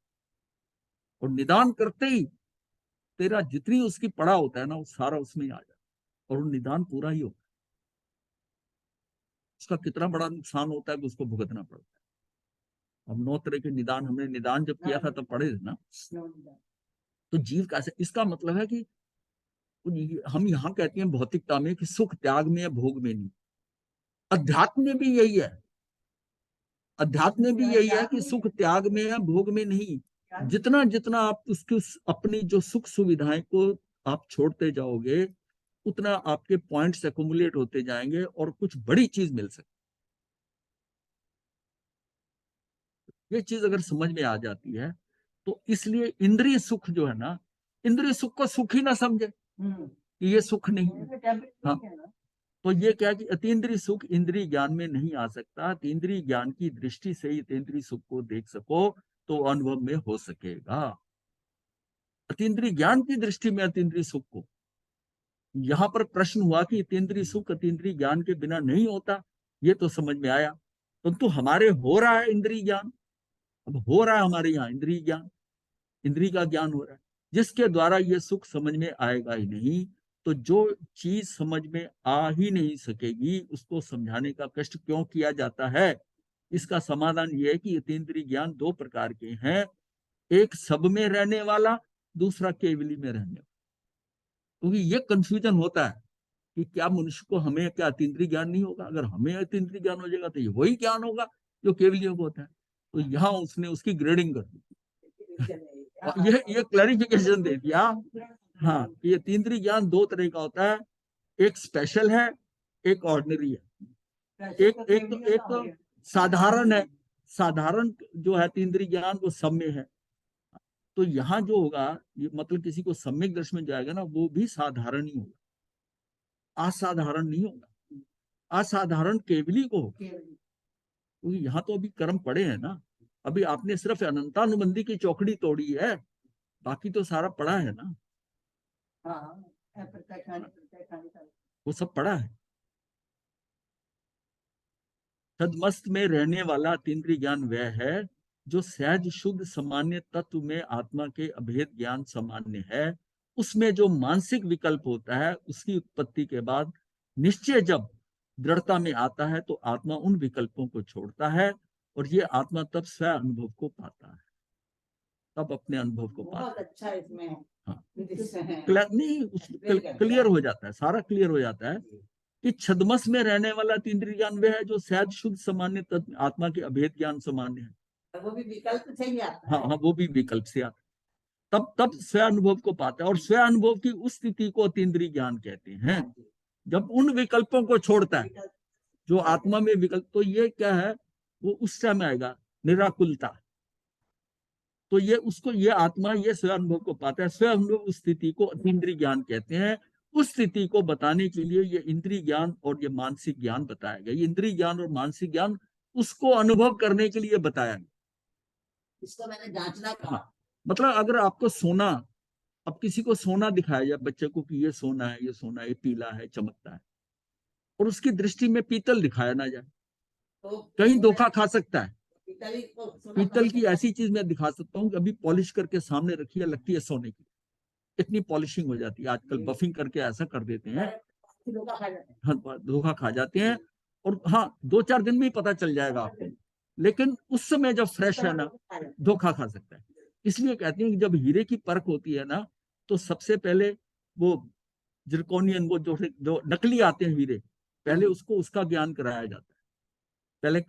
और निदान करते ही तेरा जितनी उसकी पड़ा होता है ना, वो सारा उसमें ही आ जाता है, और वो निदान पूरा ही होता है। उसका कितना बड़ा नुकसान होता है कि उसको भुगतना पड़ता है। अब 9 तरह के निदान, हमने निदान जब किया था तब पढ़े थे ना। तो जीव कैसे, इसका मतलब है कि हम यहाँ कहते हैं भौतिकता में कि सुख त्याग में है, भोग में नहीं। अध्यात्म में भी यही है, अध्यात्म में भी यही है कि सुख त्याग में है, भोग में नहीं। जितना जितना आप उसकी अपनी जो सुख सुविधाएं को आप छोड़ते जाओगे, उतना आपके पॉइंट्स एक्युमुलेट होते जाएंगे और कुछ बड़ी चीज मिल सकती। ये चीज अगर समझ में आ जाती है तो इसलिए इंद्रिय सुख जो है ना, इंद्रिय सुख को सुख ही ना समझे कि ये सुख नहीं है। हाँ, तो ये क्या कि अतीन्द्रिय सुख इंद्रिय ज्ञान में नहीं आ सकता। अतीन्द्रिय ज्ञान की दृष्टि से ही अतीन्द्रिय सुख को देख सको तो अनुभव में हो सकेगा। अतीन्द्रिय ज्ञान की दृष्टि में अतीन्द्रिय सुख को, यहाँ पर प्रश्न हुआ कि अतीन्द्रिय सुख अतीन्द्रिय ज्ञान के बिना नहीं होता, ये तो समझ में आया। परंतु हमारे हो रहा है इंद्रिय ज्ञान, अब हो रहा है हमारे यहाँ इंद्रिय ज्ञान, इंद्रिय का ज्ञान हो रहा है, जिसके द्वारा ये सुख समझ में आएगा ही नहीं। तो जो चीज समझ में आ ही नहीं सकेगी, उसको समझाने का कष्ट क्यों किया जाता है? इसका समाधान ये है कि अतीन्द्रिय ज्ञान 2 प्रकार के हैं, एक सब में रहने वाला, दूसरा केवली में रहने वाला। क्योंकि ये कंफ्यूजन होता है कि क्या मनुष्य को, हमें क्या अतीन्द्रिय ज्ञान नहीं होगा? अगर हमें अतीन्द्रिय ज्ञान हो जाएगा तो ये वही ज्ञान होगा जो केवलियों को होता है। तो यहाँ उसने उसकी ग्रेडिंग कर दी, ये क्लैरिफिकेशन दे दिया। हाँ, ये अतीन्द्रिय ज्ञान 2 तरह का होता है, एक स्पेशल है, एक ऑर्डिनरी है। एक साधारण है, साधारण जो है अतीन्द्रिय ज्ञान वो सब में है। तो यहाँ जो होगा, ये मतलब किसी को सम्यक दर्शन में जाएगा ना, वो भी साधारण ही होगा, असाधारण नहीं होगा। असाधारण केवली को होगा, क्योंकि यहाँ तो अभी कर्म पड़े हैं ना। अभी आपने सिर्फ अनंतानुबंधी की चौकड़ी तोड़ी है, बाकी तो सारा पड़ा है ना, वो सब पड़ा है। सदमस्त में रहने वाला अतीन्द्रिय ज्ञान वह है जो सहज शुद्ध सामान्य तत्व में आत्मा के अभेद ज्ञान सामान्य है। उसमें जो मानसिक विकल्प होता है, उसकी उत्पत्ति के बाद निश्चय जब दृढ़ता में आता है तो आत्मा उन विकल्पों को छोड़ता है, और ये आत्मा तब स्व अनुभव को पाता है, तब अपने अनुभव को पाता है। बहुत अच्छा इसमें हाँ, है। नहीं, क्लियर हो जाता है, सारा क्लियर हो जाता है कि छद्मस में रहने वाला अतीन्द्रिय ज्ञान वह है जो सहज शुद्ध सामान्य तत्व आत्मा के अभेद ज्ञान सामान्य है। वो भी विकल्प से ही आता हाँ हाँ, वो भी विकल्प से आता है। तब स्व अनुभव को पाता है, और स्व अनुभव की उस स्थिति को अतीन्द्रिय ज्ञान कहते हैं जब उन विकल्पों को छोड़ता है जो आत्मा में विकल्प। तो ये क्या है, वो उस समय आएगा निराकुलता। तो ये उसको, ये आत्मा ये स्व अनुभव को पाता है। स्व अनुभव उस स्थिति को अतीन्द्रिय ज्ञान कहते हैं। उस स्थिति को बताने के लिए ये इंद्रिय ज्ञान और ये मानसिक ज्ञान बताया गया। ये इंद्रिय ज्ञान और मानसिक ज्ञान उसको अनुभव करने के लिए बताया गया। इसको मैंने जांचना कहा। हाँ, मतलब अगर आपको सोना, अब किसी को सोना दिखाया जाए बच्चे को कि ये सोना है, ये सोना है, ये पीला है, चमकता है, और उसकी दृष्टि में पीतल दिखाया ना जाए, तो कहीं धोखा खा सकता है। पीतल पीतल की ऐसी चीज मैं दिखा सकता हूँ कि अभी पॉलिश करके सामने रखी है, लगती है सोने की, इतनी पॉलिशिंग हो जाती है आजकल, बफिंग करके ऐसा कर देते हैं, धोखा खा जाते हैं। और हाँ, 2-4 दिन में ही पता चल जाएगा आपको, लेकिन उस समय जब फ्रेश है ना, धोखा खा सकता है। इसलिए कहते हैं कि जब हीरे की परख होती है ना, तो सबसे पहले वो जिरकोनियन, वो जो नकली आते हैं हीरे, पहले उसको उसका ज्ञान कराया जाता है। पहले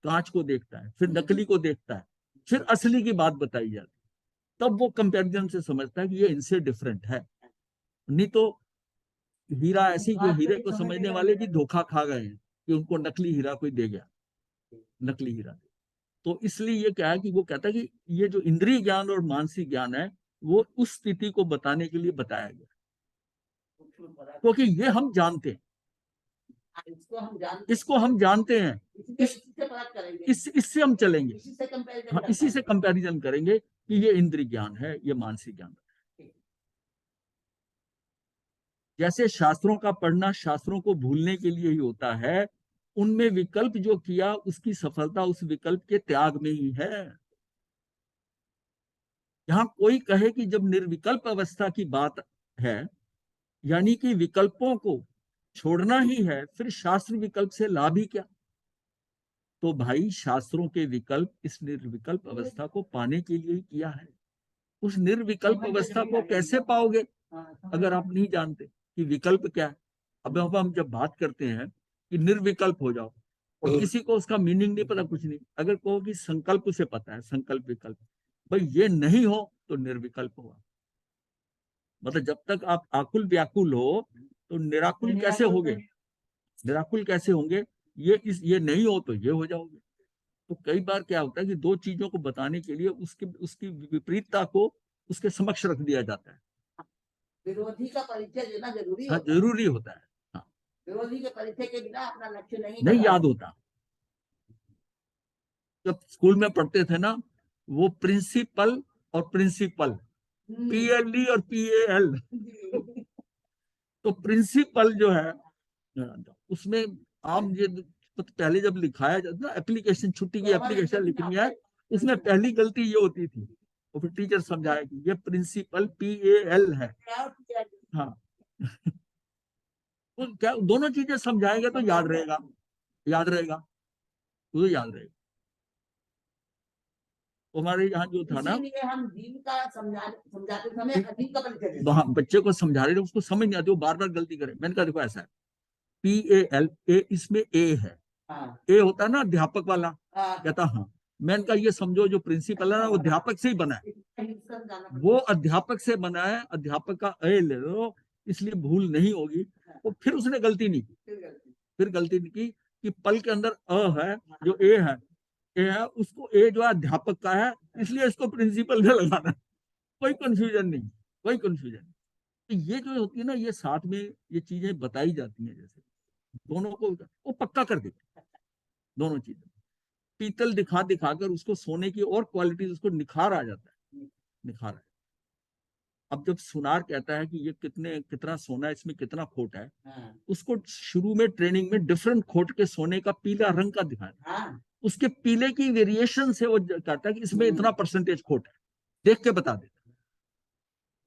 कांच को देखता है, फिर नकली को देखता है, फिर असली की बात बताई जाती है, तब वो कंपैरिजन से समझता है कि ये इनसे डिफरेंट है। नहीं तो हीरा ऐसी, जो हीरे को समझने वाले भी धोखा खा गए हैं कि उनको नकली हीरा कोई दे गया, नकली हीरा। तो इसलिए ये क्या है कि वो कहता है कि ये जो इंद्रिय ज्ञान और मानसिक ज्ञान है, वो उस स्थिति को बताने के लिए बताया गया, क्योंकि ये हम जानते हैं, इसको हम जानते हैं, इससे हम चलेंगे, हाँ, इसी से कंपैरिजन करेंगे कि ये इंद्रिय ज्ञान है, ये मानसिक ज्ञान है। जैसे शास्त्रों का पढ़ना शास्त्रों को भूलने के लिए ही होता है, उनमें विकल्प जो किया उसकी सफलता उस विकल्प के त्याग में ही है। यहां कोई कहे कि जब निर्विकल्प अवस्था की बात है, यानी कि विकल्पों को छोड़ना ही है, फिर शास्त्र विकल्प से लाभ ही क्या? तो भाई शास्त्रों के विकल्प इस निर्विकल्प अवस्था को पाने के लिए ही किया है। उस निर्विकल्प अवस्था को कैसे पाओगे अगर आप नहीं जानते कि विकल्प क्या है? अब हम जब बात करते हैं कि निर्विकल्प हो जाओ, और किसी को उसका मीनिंग नहीं पता, कुछ नहीं, अगर कहो कि संकल्प से पता है, संकल्प विकल्प, भाई ये नहीं हो तो निर्विकल्प हुआ। मतलब जब तक आप आकुल व्याकुल हो तो निराकुल कैसे होगे? निराकुल कैसे होंगे? ये नहीं हो तो ये हो जाओगे। तो कई बार क्या होता है कि दो चीजों को बताने के लिए उसकी विपरीतता को उसके समक्ष रख दिया जाता है। विरोधी का परिचय देना जरूरी हाँ, होता है। जरूरी होता है। हाँ, विरोधी के परिचय के बिना अपना लक्ष्य नहीं नहीं बता याद होता। जब स्कूल में पढ़ते थे ना, वो प्रिंसिपल और प्रिंसिपल, PLE और PAL, तो प्रिंसिपल जो है उसमें आप ये पहले जब लिखाया जाता ना, एप्लीकेशन, छुट्टी की एप्लीकेशन लिखनी है, उसमें पहली गलती ये होती थी, और फिर टीचर समझाया कि ये प्रिंसिपल PAL है। हाँ तो क्या दोनों चीजें समझाएंगे तो याद रहेगा, याद रहेगा, तो याद रहेगा। तो हमारे यहाँ जो था ना, इसीलिए हम दीन का समझाते समय अदीन का परिचय देते तो हाँ, बच्चे को समझा रहे थे, उसको समझ नहीं आती, वो बार बार गलती करे। मैंने कहा देखो ऐसा है, PAL, इसमें A है, A होता है ना अध्यापक वाला। कहता हाँ। मैंने कहा ये समझो जो प्रिंसिपल है ना वो अध्यापक से ही बना है, वो अध्यापक से बना है, अध्यापक का A ले लो, इसलिए भूल नहीं होगी। तो फिर उसने गलती नहीं की, फिर गलती नहीं की कि पल के अंदर अ है, जो A है उसको A जो है अध्यापक का है, इसलिए इसको प्रिंसिपल में लगाना है। कोई कंफ्यूजन नहीं, कोई कंफ्यूजन नहीं। तो ये जो होती है ना, ये साथ में ये चीजें बताई जाती हैं, जैसे दोनों को वो पक्का कर देते हैं, दोनों चीजें। पीतल दिखा दिखाकर उसको सोने की और क्वालिटी, उसको निखार आ जाता है, निखार है। अब जब सुनार कहता है कि ये कितना सोना है, इसमें कितना खोट है, उसको शुरू में ट्रेनिंग में डिफरेंट खोट के सोने का पीला रंग का दिखाया, उसके पीले की वेरिएशन से वो कहता है कि इसमें इतना परसेंटेज खोट है, देख के बता देता है।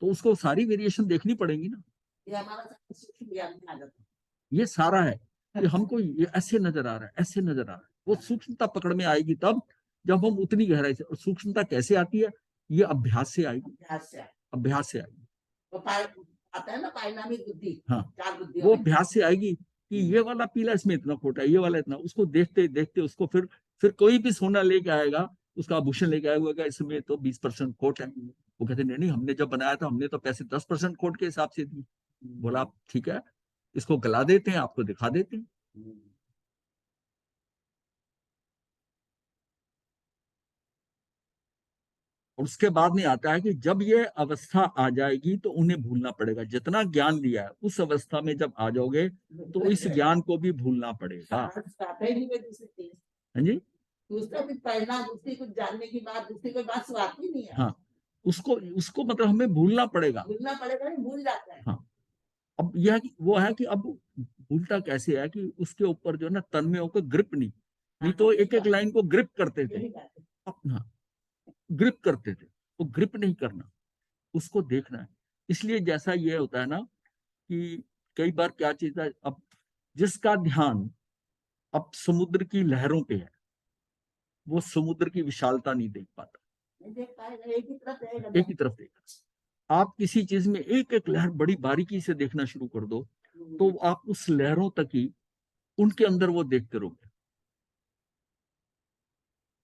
तो उसको सारी वेरिएशन देखनी पड़ेगी ना। ये हमारा सूक्ष्म ज्ञान में आ जाता है। ये सारा है कि हमको ये ऐसे नजर आ रहा है, ऐसे नजर आ रहा है। वो सूक्ष्मता पकड़ में आएगी तब जब हम उतनी गहराई से, और सूक्ष्मता कैसे आती है? ये अभ्यास से आएगी, अभ्यास से अभ्यास से आएगी। तो आता है ना पारिणामिक बुद्धि, हाँ, चार बुद्धि वो अभ्यास से आएगी कि ये वाला पीला इसमें इतना खोटा है, ये वाला इतना, उसको देखते देखते उसको फिर कोई भी सोना लेके आएगा, उसका आभूषण लेके आएगा, इसमें तो 20% खोट है। वो कहते नहीं, हमने जब बनाया था हमने तो पैसे 10% खोट के हिसाब से दिए। बोला आप ठीक है, इसको गला देते हैं, आपको दिखा देते हैं। और उसके बाद में आता है कि जब ये अवस्था आ जाएगी तो उन्हें भूलना पड़ेगा। जितना ज्ञान लिया है उस अवस्था में जब आ जाओगे तो इस ज्ञान को भी भूलना पड़ेगा। हाँ जी, दूसरा कुछ पढ़ना, दूसरी कुछ जानने की बात, दूसरी कोई बात स्वाती नहीं है। हाँ, उसको उसको मतलब हमें भूलना पड़ेगा। भूलना पड़ेगा, नहीं भूल जाता है। हाँ, अब यह वो है कि अब भूलता कैसे है कि उसके ऊपर जो है ना तन में होकर ग्रिप नहीं तो एक एक लाइन को ग्रिप करते थे, हाँ, ग्रिप करते थे, तो ग्रिप नहीं करना, उसको देखना है। इसलिए जैसा ये होता है ना कि कई बार क्या चीज है, अब जिसका ध्यान अब समुद्र की लहरों पे है, वो समुद्र की विशालता नहीं देख पाता, नहीं देख पाएगा, एक ही तरफ रहेगा। एक ही तरफ देगा। आप किसी चीज में एक एक लहर बड़ी बारीकी से देखना शुरू कर दो तो आप उस लहरों तक ही उनके अंदर वो देखते रहोगे।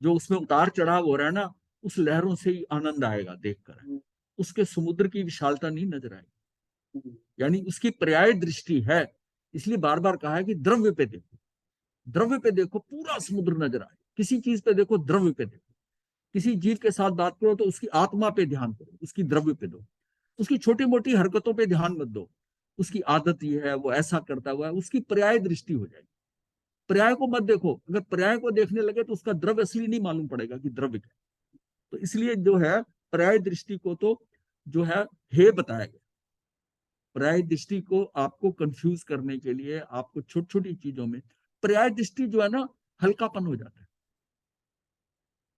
जो उसमें उतार चढ़ाव हो रहा है ना, उस लहरों से ही आनंद आएगा देखकर, उसके समुद्र की विशालता नहीं नजर आएगी। यानी उसकी पर्याय दृष्टि है। इसलिए बार बार कहा है कि द्रव्य पे देखो, द्रव्य पे देखो, पूरा समुद्र नजर आए। किसी चीज पे देखो, द्रव्य पे देखो। किसी जीव के साथ बात करो तो उसकी आत्मा पे ध्यान करो, उसकी द्रव्य पे दो। उसकी छोटी मोटी हरकतों पे ध्यान मत दो, उसकी आदत ये है, वो ऐसा करता हुआ है, उसकी पर्याय दृष्टि हो जाएगी। पर्याय को मत देखो, अगर पर्याय को देखने लगे तो उसका द्रव्य असली नहीं मालूम पड़ेगा कि द्रव्य क्या। तो इसलिए जो है पर्याय दृष्टि को तो जो है हे बताया गया। पर्याय दृष्टि को आपको कंफ्यूज करने के लिए आपको छोटी छोटी चीजों में पर्याय दृष्टि जो है ना हल्कापन हो जाता है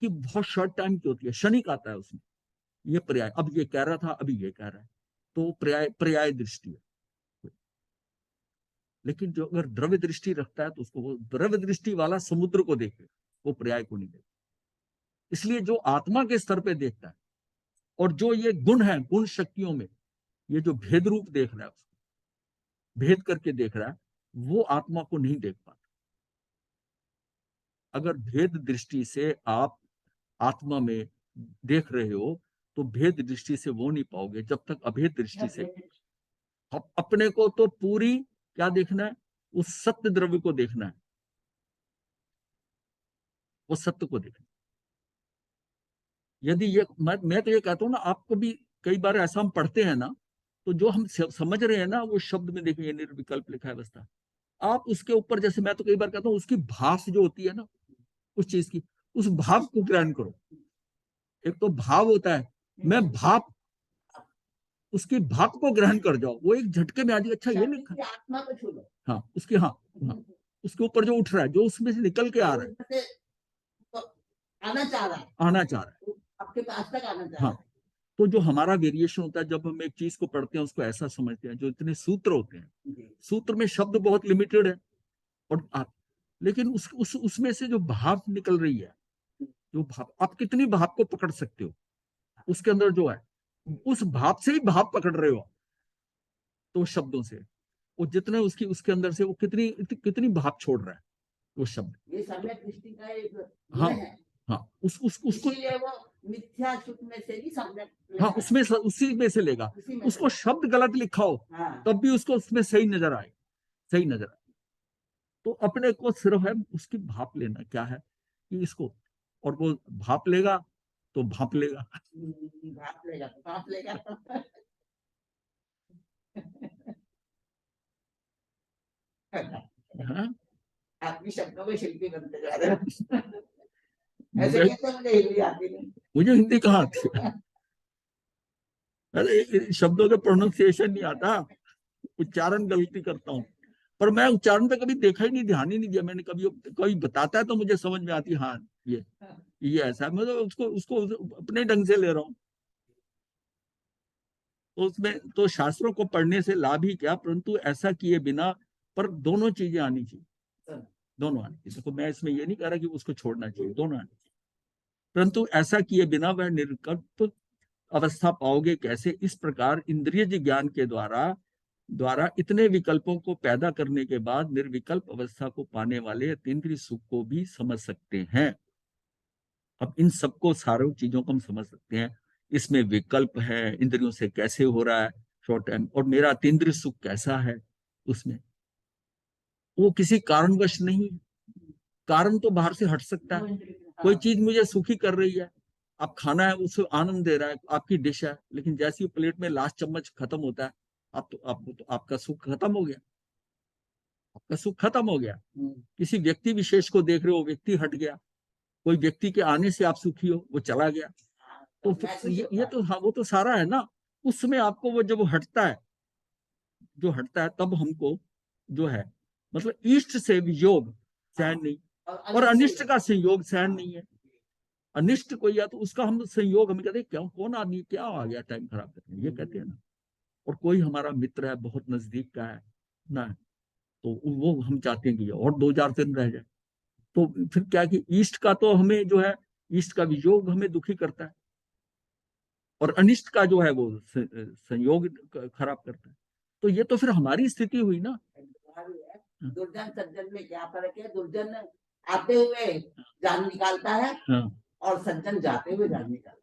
कि बहुत शॉर्ट टाइम की होती है, क्षणिक आता है उसमें। ये पर्याय, अब ये कह रहा था अभी ये कह रहा है, तो पर्याय पर्याय दृष्टि है। लेकिन जो अगर द्रव्य दृष्टि रखता है तो उसको वो द्रव्य दृष्टि वाला समुद्र को देखे, वो पर्याय को नहीं देखे। इसलिए जो आत्मा के स्तर पे देखता है और जो ये गुण है, गुण शक्तियों में ये जो भेद रूप देख रहा है, उसको भेद करके देख रहा है, वो आत्मा को नहीं देख पाता। अगर भेद दृष्टि से आप आत्मा में देख रहे हो तो भेद दृष्टि से वो नहीं पाओगे जब तक अभेद दृष्टि से। अपने को तो पूरी क्या देखना है, उस सत्य द्रव्य को देखना है, वो सत्य को देखना। यदि ये मैं तो ये कहता हूं ना, आपको भी कई बार ऐसा हम पढ़ते हैं ना, तो जो हम समझ रहे हैं ना वो शब्द में देखिए निर्विकल्प लिखा है अवस्था, आप उसके ऊपर, जैसे मैं तो कई बार कहता हूँ, उसकी भास जो होती है ना उस चीज की, उस भाव को ग्रहण करो। एक तो भाव होता है, मैं भाव, उसकी भाव को ग्रहण कर जाओ, वो एक झटके में आ जाए, अच्छा ये लिखा, आत्मा को छू लो। हाँ उसकी, हाँ उसके ऊपर जो उठ रहा है, जो उसमें से निकल के आ रहा है, आना चाह रहा है, आना चाह रहा है, आपके पास तक आना चाह रहा हाँ। है। तो जो हमारा वेरिएशन होता है, जब हम एक चीज को पढ़ते हैं उसको ऐसा समझते हैं, जो इतने सूत्र होते हैं, सूत्र में शब्द बहुत लिमिटेड है, और लेकिन उसमें से जो भाव निकल रही है, जो भाव, आप कितनी भाव को पकड़ सकते हो, उसके अंदर जो है, उस भाव से ही भाव पकड़ रहे हो, तो शब्दों से वो जितने उसके अंदर से वो कितनी कितनी भाव छोड़ रहा है वो शब्द। ये सम्यक दृष्टि का एक हाँ, गुण है। हाँ उसको, इसीलिए वो मिथ्या सुख में से भी सम्यक हाँ उसमें उसी में से लेगा, उसी में उसको शब्द गलत लिखा हो हाँ। तब भी उसको उसमें सही नजर आए, सही नजर आए। तो अपने को सिर्फ है उसकी भाप लेना, क्या है कि इसको, और वो भाप लेगा तो भाप लेगा। भाप लेगा तो भाप लेगा। हाँ? आदमी शब्दों में शिल्पी बनते जा रहे हैं। ऐसे मुझे कहते हैं, मुझे हिंदी आती नहीं। मुझे हिंदी कहाँ आती है? अरे शब्दों का प्रोनाउंसिएशन नहीं आता, उच्चारण गलती करता हूँ, पर मैं उच्चारण पे कभी देखा ही नहीं, ध्यान ही नहीं दिया मैंने कभी। कोई बताता है तो मुझे समझ में आती, हाँ ये ऐसा है, मैं तो उसको उसको अपने ढंग से ले रहा हूँ। तो उसमें तो शास्त्रों को पढ़ने से लाभ ही क्या, परंतु ऐसा किए बिना, पर दोनों चीजें आनी चाहिए, दोनों आनी चाहिए। देखो मैं इसमें ये नहीं कह रहा कि उसको छोड़ना चाहिए, दोनों आनी चाहिए, परंतु ऐसा किए बिना वह निर्विकल्प अवस्था पाओगे कैसे? इस प्रकार इंद्रिय ज्ञान के द्वारा इतने विकल्पों को पैदा करने के बाद निर्विकल्प अवस्था को पाने वाले अतीन्द्रिय सुख को भी समझ सकते हैं। अब इन सबको, सारों चीजों को हम समझ सकते हैं, इसमें विकल्प है, इंद्रियों से कैसे हो रहा है शॉर्ट टाइम, और मेरा अतीन्द्रिय सुख कैसा है, उसमें वो किसी कारणवश नहीं, कारण तो बाहर से हट सकता है। कोई चीज मुझे सुखी कर रही है, आप खाना है उससे आनंद दे रहा है, आपकी डिश है, लेकिन जैसी प्लेट में लास्ट चम्मच खत्म होता है, आपका सुख खत्म हो गया, आपका सुख खत्म हो गया। किसी व्यक्ति विशेष को देख रहे हो, व्यक्ति हट गया, कोई व्यक्ति के आने से आप सुखी हो, वो चला गया, तो ये तो, हाँ वो तो सारा है ना। उसमें आपको वो जब हटता है, जो हटता है, तब हमको जो है, मतलब इष्ट से वियोग सहन नहीं, और अनिष्ट का संयोग सहन नहीं है। अनिष्ट कोई या तो उसका हम संयोग, हम कहते हैं क्या, कौन आदमी क्या आ गया टाइम खराब करने, ये कहते हैं ना। और कोई हमारा मित्र है, बहुत नजदीक का है ना, तो वो हम चाहते हैं कि और 2-4 दिन रह जाए, तो फिर क्या कि ईस्ट का तो हमें जो है, ईस्ट का वियोग हमें दुखी करता है, और अनिष्ट का जो है वो संयोग खराब करता है। तो ये तो फिर हमारी स्थिति हुई ना। दुर्जन सज्जन में क्या फर्क है? दुर्जन आते हुए जान निकालता है, हाँ। और सज्जन जाते हुए जान निकालता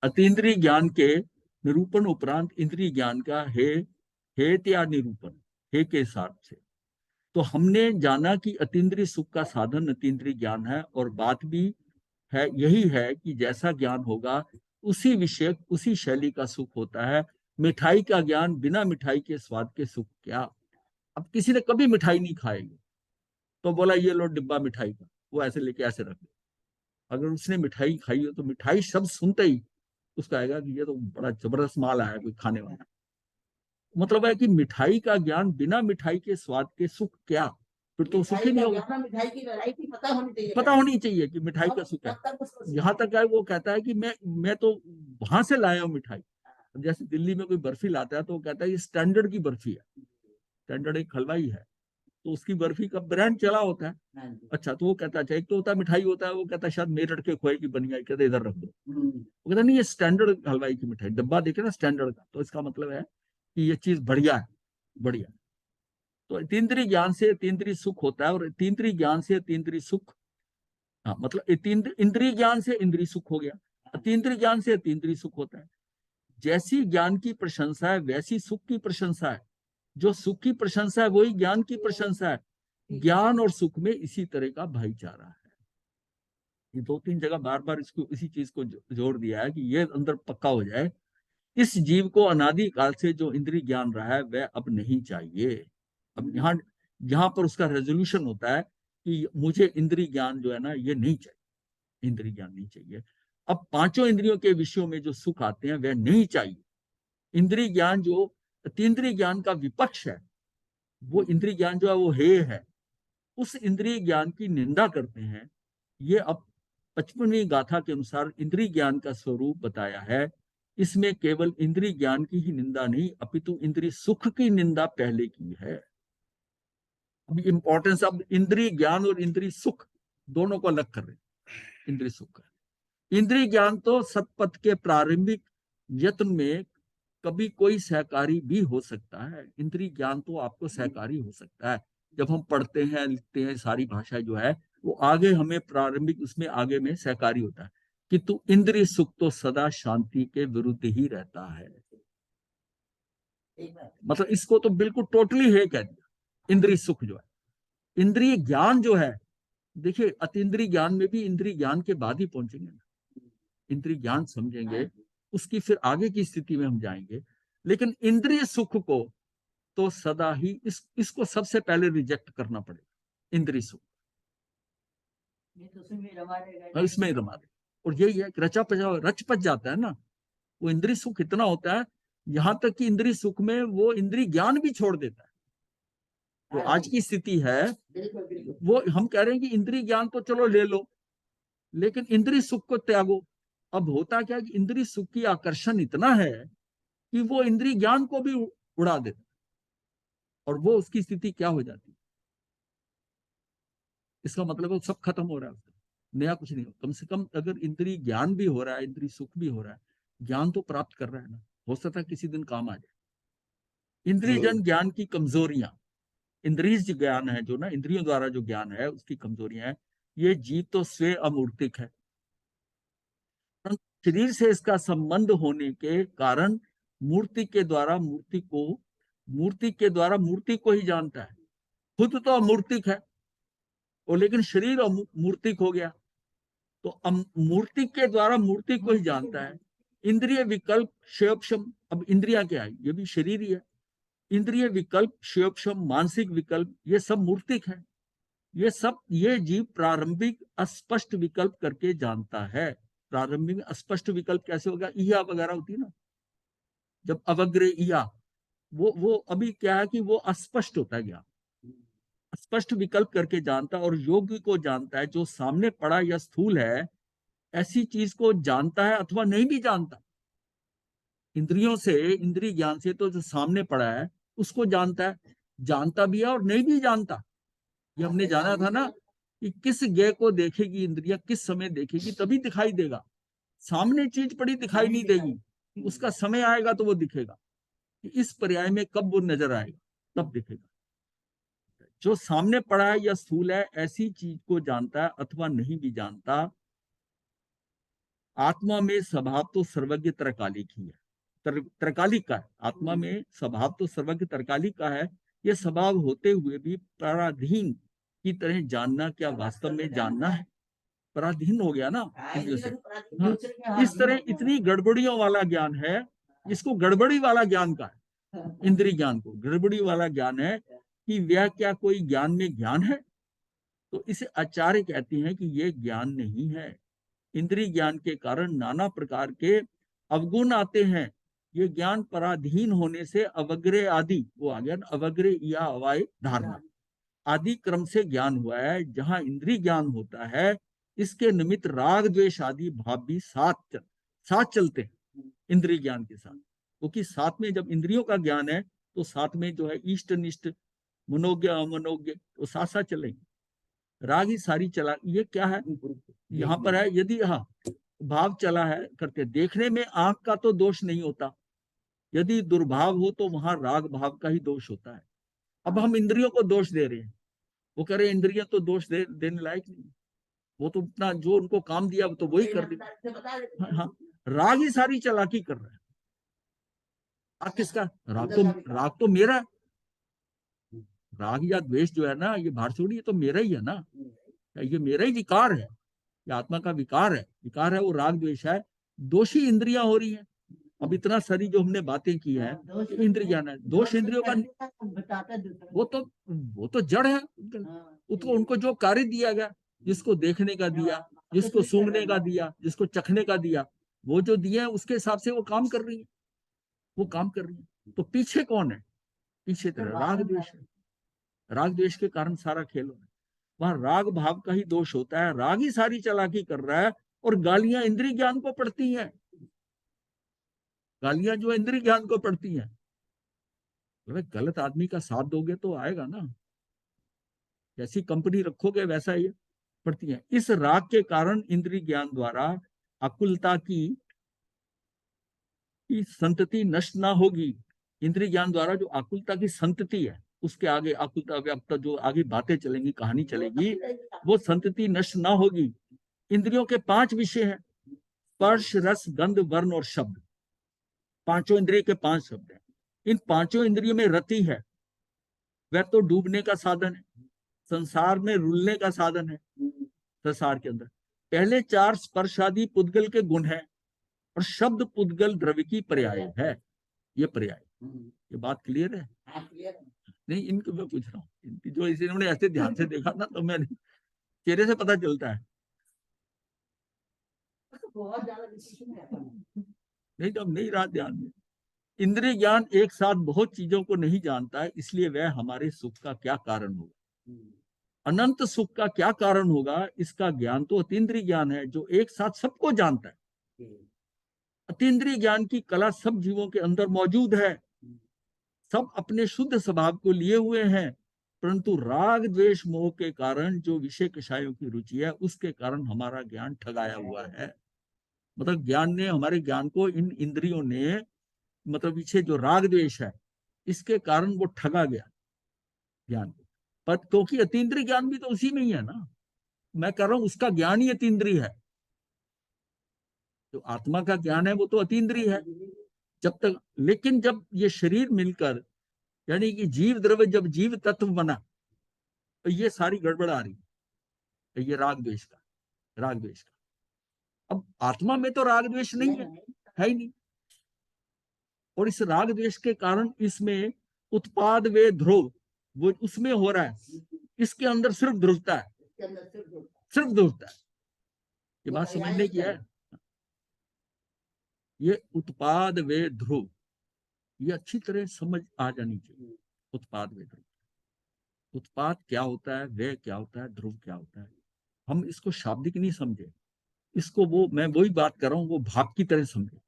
अतीन्द्रिय ज्ञान के निरूपण उपरांत इंद्रिय ज्ञान का हेत या निरूपण, हे के हिसाब से, तो हमने जाना कि अतीन्द्रिय सुख का साधन अतीन्द्रिय ज्ञान है, और बात भी है यही है कि जैसा ज्ञान होगा उसी विषय उसी शैली का सुख होता है। मिठाई का ज्ञान बिना मिठाई के स्वाद के सुख क्या? अब किसी ने कभी मिठाई नहीं खाएगी, तो बोला ये लो डिब्बा मिठाई का, वो ऐसे लेके ऐसे रख दे, अगर उसने मिठाई खाई हो तो मिठाई शब्द सुनते ही उसका आएगा कि ये तो बड़ा जबरदस्त माल आया कोई खाने वाला। मतलब है कि मिठाई का ज्ञान बिना मिठाई के स्वाद के सुख क्या, फिर तो सुख ही नहीं होगा। मिठाई की वैरायटी पता होनी चाहिए, पता होनी चाहिए कि मिठाई का सुख है। तब तक उसको यहाँ तक है वो कहता है कि मैं तो वहां से लाया हूँ मिठाई। जैसे दिल्ली में कोई बर्फी लाता है तो वो कहता है ये स्टैंडर्ड की बर्फी है, स्टैंडर्ड एक हलवाई है तो उसकी बर्फी का ब्रांड चला होता है। हाँ जी। अच्छा तो वो कहता है एक तो होता है मिठाई होता है, वो कहता है शायद मेरठ के खोए की बनी है, कहते इधर रख दो। हम्म, वो कहता नहीं ये स्टैंडर्ड हलवाई की मिठाई, डब्बा देखे ना स्टैंडर्ड का, तो इसका मतलब है कि ये चीज बढ़िया है, बढ़िया। तो तीन्द्रिय ज्ञान से तीन्द्रिय सुख होता है, और तीन्द्रिय ज्ञान से तीन्द्रिय सुख, हाँ मतलब इंद्रिय ज्ञान से इंद्रिय सुख हो गया, अतीन्द्रिय ज्ञान से अतीन्द्रिय सुख होता है। जैसी ज्ञान की प्रशंसा है वैसी सुख की प्रशंसा है, जो सुख की प्रशंसा है वही ज्ञान की प्रशंसा है। ज्ञान और सुख में इसी तरह का भाईचारा है। ये 2-3 जगह बार बार इसको इसी चीज को जोड़ दिया है कि ये अंदर पक्का हो जाए, इस जीव को अनादि काल से जो इंद्रिय ज्ञान रहा है वह अब नहीं चाहिए। अब यहाँ पर उसका रेजोल्यूशन होता है कि मुझे इंद्रिय ज्ञान जो है ना ये नहीं चाहिए, इंद्रिय ज्ञान नहीं चाहिए। अब 5 इंद्रियों के विषयों में जो सुख आते हैं वह नहीं चाहिए। इंद्रिय ज्ञान जो अतीन्द्रिय ज्ञान का विपक्ष है, वो इंद्रिय ज्ञान जो है वो हेय है, उस इंद्रिय ज्ञान की निंदा करते हैं। ये अब 55वीं गाथा के अनुसार इंद्रिय ज्ञान का स्वरूप बताया है। इसमें केवल इंद्रिय ज्ञान की ही निंदा नहीं अपितु इंद्रिय सुख की निंदा पहले की है। अब इंपॉर्टेंस, अब इंद्रिय ज्ञान और इंद्रिय सुख दोनों को अलग कर रहे हैं। इंद्रिय सुख, इंद्रिय ज्ञान तो सतपथ के प्रारंभिक यत्न में कभी कोई सहकारी भी हो सकता है। इंद्रिय ज्ञान तो आपको सहकारी हो सकता है, जब हम पढ़ते हैं लिखते हैं सारी भाषा जो है वो आगे हमें प्रारंभिक उसमें आगे में सहकारी होता है, किंतु इंद्रिय सुख तो सदा शांति के विरुद्ध ही रहता है। मतलब इसको तो बिल्कुल टोटली है कह दिया। इंद्रिय सुख जो है, इंद्रिय ज्ञान जो है, देखिए अतीन्द्रिय ज्ञान में भी इंद्रिय ज्ञान के बाद ही पहुंचेंगे ना, इंद्रिय ज्ञान समझेंगे उसकी फिर आगे की स्थिति में हम जाएंगे। लेकिन इंद्रिय सुख को तो सदा ही इसको सबसे पहले रिजेक्ट करना पड़ेगा। इंद्रिय सुख ये तो उसमें रमा देगा। और इसमें ही रमा दे, और यही है कि रच पच जाता है ना वो इंद्रिय सुख, इतना होता है यहां तक कि इंद्रिय सुख में वो इंद्रिय ज्ञान भी छोड़ देता है। तो आज की स्थिति है वो हम कह रहे हैं कि इंद्रिय ज्ञान तो चलो ले लो, लेकिन इंद्रिय सुख को त्यागो। अब होता क्या कि इंद्रिय सुख की आकर्षण इतना है कि वो इंद्रिय ज्ञान को भी उड़ा देता, और वो उसकी स्थिति क्या हो जाती है, इसका मतलब है सब खत्म हो रहा है, नया कुछ नहीं हो। कम से कम अगर इंद्रिय ज्ञान भी हो रहा है, इंद्रिय सुख भी हो रहा है, ज्ञान तो प्राप्त कर रहा है ना, हो सकता है किसी दिन काम आ जाए। इंद्रिय जन ज्ञान की कमजोरियां, इंद्रिय ज्ञान है जो ना, इंद्रियों द्वारा जो ज्ञान है उसकी कमजोरियां है। ये जीव तो स्वयं अमूर्तिक है, शरीर से इसका संबंध होने के कारण मूर्ति के द्वारा मूर्ति को ही जानता है। खुद तो अमूर्तिक है और लेकिन शरीर मूर्तिक हो गया, तो मूर्ति के द्वारा मूर्ति को ही जानता है। इंद्रिय विकल्प क्षयोपशम, अब इंद्रिया क्या है, ये भी शरीर ही है। इंद्रिय विकल्प क्षयोपशम, मानसिक विकल्प, ये सब मूर्तिक है। ये जीव प्रारंभिक अस्पष्ट विकल्प करके जानता है। प्रारंभिक अस्पष्ट विकल्प कैसे होगा, इया वगैरह होती है ना, जब अवग्रे इया, वो अभी क्या है कि वो अस्पष्ट होता है ज्ञान, स्पष्ट विकल्प करके जानता, और योग्य को जानता है जो सामने पड़ा या स्थूल है ऐसी चीज को जानता है अथवा नहीं भी जानता। इंद्रियों से, इंद्रिय ज्ञान से तो जो सामने पड़ा है उसको जानता है, जानता भी है और नहीं भी जानता। ये हमने जाना था ना कि किस ज्ञ को देखेगी इंद्रिया, किस समय देखेगी, तभी दिखाई देगा। सामने चीज पड़ी दिखाई नहीं देगी, उसका समय आएगा तो वो दिखेगा। इस पर्याय में कब वो नजर आएगा, तब दिखेगा। जो सामने पड़ा है या स्थूल है ऐसी चीज को जानता है अथवा नहीं भी जानता। आत्मा में स्वभाव तो सर्वज्ञ त्रकालिक ही है, त्रकालिक का है। आत्मा में स्वभाव तो सर्वज्ञ त्रकालिक का है। यह स्वभाव होते हुए भी पराधीन की तरह जानना क्या वास्तव में जानना है? पराधीन हो गया ना इंद्रियों से। हाँ, इस तरह इतनी गड़बड़ियों वाला ज्ञान है, इसको गड़बड़ी वाला ज्ञान का है। इंद्रिय ज्ञान को गड़बड़ी वाला ज्ञान है कि वह क्या कोई ज्ञान में ज्ञान है? तो इसे आचार्य कहते हैं कि यह ज्ञान नहीं है, इंद्रिय ज्ञान के कारण नाना प्रकार के अवगुण आते हैं। ये ज्ञान पराधीन होने से अवग्रह आदि, वो आ गया ना, अवग्रह या अवाय धारणा आदि क्रम से ज्ञान हुआ है। जहां इंद्रिय ज्ञान होता है, इसके निमित्त राग द्वेष आदि भाव भी साथ चलते हैं इंद्रिय ज्ञान के साथ, क्योंकि साथ में जब इंद्रियों का ज्ञान है तो साथ में जो है इष्ट निष्ठ मनोज्ञ अमनोज्ञ तो साथ साथ चलेंगे। राग ही सारी चला, ये क्या है यहाँ पर है, यदि हाँ भाव चला है करते, देखने में आंख का तो दोष नहीं होता, यदि दुर्भाव हो तो वहां राग भाव का ही दोष होता है। अब हम इंद्रियों को दोष दे रहे हैं, वो कह रहे इंद्रियां तो दोष देने लायक नहीं, वो तो अपना जो उनको काम दिया वो तो वही कर रही। हाँ, राग ही सारी चालाकी कर रहा है। राग किसका? राग तो मेरा है। राग या द्वेष जो है ना, ये भारछोड़ी, ये तो मेरा ही है ना, ये मेरा ही विकार है, ये आत्मा का विकार है वो राग द्वेष है। दोषी इंद्रियां हो रही है। अब इतना सारी जो हमने बातें की है, इंद्रिय ज्ञान है, दोष इंद्रियों का वो तो जड़ है, उनको जो कार्य दिया गया, जिसको देखने का दिया, जिसको सूंघने का दिया, जिसको चखने का दिया, वो जो दिया है उसके हिसाब से वो काम कर रही है, तो पीछे कौन है? पीछे तरह राग द्वेष है। राग द्वेष के कारण सारा खेल हो रहा है। वहां राग भाव का ही दोष होता है, राग ही सारी चालाकी कर रहा है, और गालियां इंद्रिय ज्ञान को पड़ती हैं। गालियां जो इंद्रिय ज्ञान को पड़ती हैं, गलत आदमी का साथ दोगे तो आएगा ना, जैसी कंपनी रखोगे वैसा ही पड़ती है। इस राग के कारण इंद्रिय ज्ञान द्वारा आकुलता की संतति नष्ट ना होगी। इंद्रिय ज्ञान द्वारा जो आकुलता की संतति है, उसके आगे आकुलता व्याप्त जो आगे बातें चलेंगी, कहानी चलेगी, वो संतति नष्ट ना होगी। इंद्रियों के 5 विषय हैं, स्पर्श रस गंध वर्ण और शब्द। पांचों इंद्रिय के 5 शब्द हैं। इन पांचों इंद्रियों में रति है, वह तो डूबने का साधन है, संसार में रुलने का साधन है। संसार के अंदर पहले 4 स्पर्श आदि पुद्गल के गुण है, और शब्द पुद्गल द्रव्य की पर्याय है। ये पर्याय, ये बात क्लियर है? नहीं, इनको मैं पूछ रहा हूँ, जो इन्होंने ऐसे ध्यान से देखा ना, तो मैं चेहरे से पता चलता है। बहुत ज्यादा नहीं तो नहीं रहा ध्यान में। इंद्रिय ज्ञान एक साथ बहुत चीजों को नहीं जानता है, इसलिए वह हमारे सुख का क्या कारण होगा, अनंत सुख का क्या कारण होगा, इसका ज्ञान तो अतीन्द्रिय ज्ञान है, जो एक साथ सबको जानता है। अतीन्द्रिय ज्ञान की कला सब जीवों के अंदर मौजूद है, सब अपने शुद्ध स्वभाव को लिए हुए हैं, परंतु राग द्वेष मोह के कारण जो विषय कषायों की रुचि है, उसके कारण हमारा ज्ञान ठगाया हुआ है। मतलब ज्ञान ने, हमारे ज्ञान को इन इंद्रियों ने, मतलब पीछे जो राग द्वेष है, इसके कारण वो ठगा गया ज्ञान को। पर क्योंकि अतीन्द्रिय ज्ञान भी तो उसी में ही है ना, मैं कह रहा हूं उसका ज्ञान ही अतीन्द्रिय है। जो आत्मा का ज्ञान है वो तो अतीन्द्रिय है जब तक, लेकिन जब ये शरीर मिलकर, यानी कि जीव द्रव्य जब जीव तत्व बना, तो ये सारी गड़बड़ आ रही है, ये राग द्वेष का। अब आत्मा में तो राग द्वेष नहीं है ही नहीं, और इस राग द्वेष के कारण इसमें उत्पाद वे ध्रुव, वो उसमें हो रहा है, इसके अंदर सिर्फ ध्रुवता है, सिर्फ ध्रुवता है। ये बात समझने की है। ये उत्पाद वे ध्रुव, ये अच्छी तरह समझ आ जानी चाहिए। उत्पाद वे ध्रुव, उत्पाद क्या होता है, वे क्या होता है, ध्रुव क्या होता है। हम इसको शाब्दिक नहीं समझे, इसको वो, मैं वही बात कर रहा हूं, वो भाव की तरह समझे।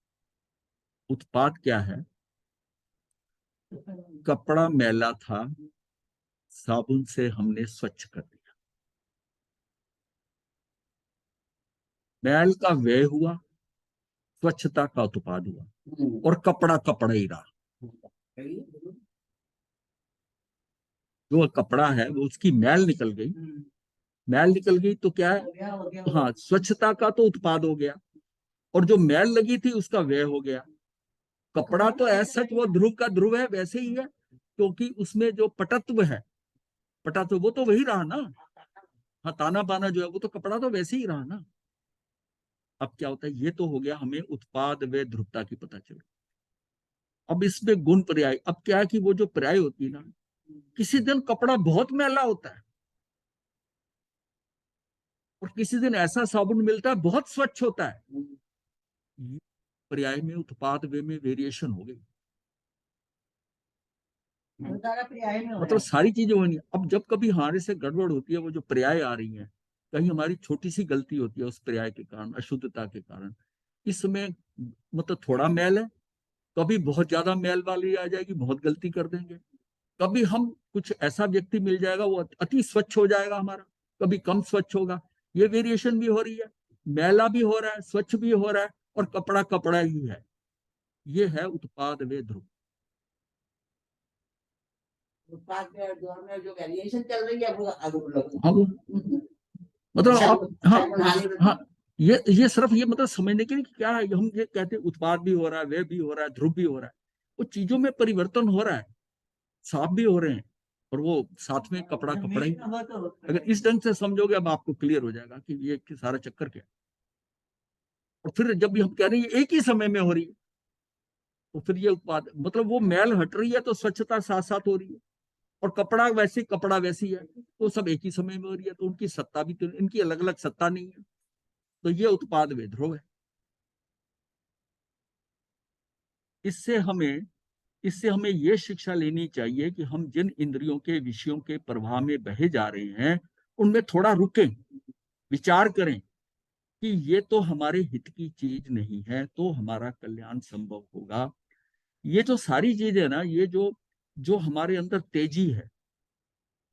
उत्पाद क्या है? कपड़ा मैला था, साबुन से हमने स्वच्छ कर दिया, मैल का व्यय हुआ, स्वच्छता का उत्पाद हुआ, और कपड़ा कपड़ा ही रहा। जो कपड़ा है वो, उसकी मैल निकल गई, तो क्या है, हाँ, स्वच्छता का तो उत्पाद हो गया, और जो मैल लगी थी उसका व्यय हो गया। कपड़ा तो ऐसा वो ध्रुव का ध्रुव है, वैसे ही है, क्योंकि उसमें जो पटत्व है, पटत्व वो तो वही रहा ना। हाँ, ताना बाना जो है वो तो कपड़ा तो वैसे ही रहा ना। अब क्या होता है, ये तो हो गया हमें उत्पाद व ध्रुवता की पता चल। अब इसमें गुण पर्याय, अब क्या है कि वो जो पर्याय होती है ना, किसी दिन कपड़ा बहुत मैला होता है, और किसी दिन ऐसा साबुन मिलता है बहुत स्वच्छ होता है, ये पर्याय में उत्पाद वे में वेरिएशन हो गई, सारा पर्याय में हो मतलब रहा सारी चीजें होनी। अब जब कभी हमारे से गड़बड़ होती है, वो जो पर्याय आ रही है, कहीं हमारी छोटी सी गलती होती है उस पर्याय के कारण, अशुद्धता के कारण, इसमें मतलब थोड़ा मैल है, कभी बहुत ज्यादा मैल वाली आ जाएगी, बहुत गलती कर देंगे, कभी हम कुछ ऐसा व्यक्ति मिल जाएगा वो अति स्वच्छ हो जाएगा हमारा, कभी कम स्वच्छ होगा, ये वेरिएशन भी हो रही है, मैला भी हो रहा है, स्वच्छ भी हो रहा है, और कपड़ा कपड़ा ही है। ये है उत्पाद वे ध्रुव। उत्पाद में दौर में जो वेरिएशन चल रही है वो अलग हाँ, मतलब आप, हाँ हानि हाँ, ये सिर्फ ये मतलब समझने के लिए कि क्या है, हम ये कहते हैं उत्पाद भी हो रहा है, वे भी हो रहा है, ध्रुव भी हो रहा है, वो चीजों में परिवर्तन हो रहा है, साफ भी हो रहे हैं, और वो साथ में कपड़ा कपड़ा ही। अगर इस ढंग से समझोगे अब आपको क्लियर हो जाएगा कि ये कि सारा चक्कर क्या है। और फिर जब भी हम कह रहे हैं एक ही समय में हो रही है, तो फिर ये उत्पाद मतलब वो मैल हट रही है तो स्वच्छता साथ साथ हो रही है, और कपड़ा वैसे कपड़ा वैसी है, तो सब एक ही समय में हो रही है, तो उनकी सत्ता भी तो, इनकी अलग अलग सत्ता नहीं है, तो ये उत्पाद वे ध्रुव है। इससे हमें ये शिक्षा लेनी चाहिए कि हम जिन इंद्रियों के विषयों के प्रवाह में बहे जा रहे हैं उनमें थोड़ा रुकें, विचार करें कि ये तो हमारे हित की चीज नहीं है, तो हमारा कल्याण संभव होगा। ये जो सारी चीजें है ना, ये जो जो हमारे अंदर तेजी है,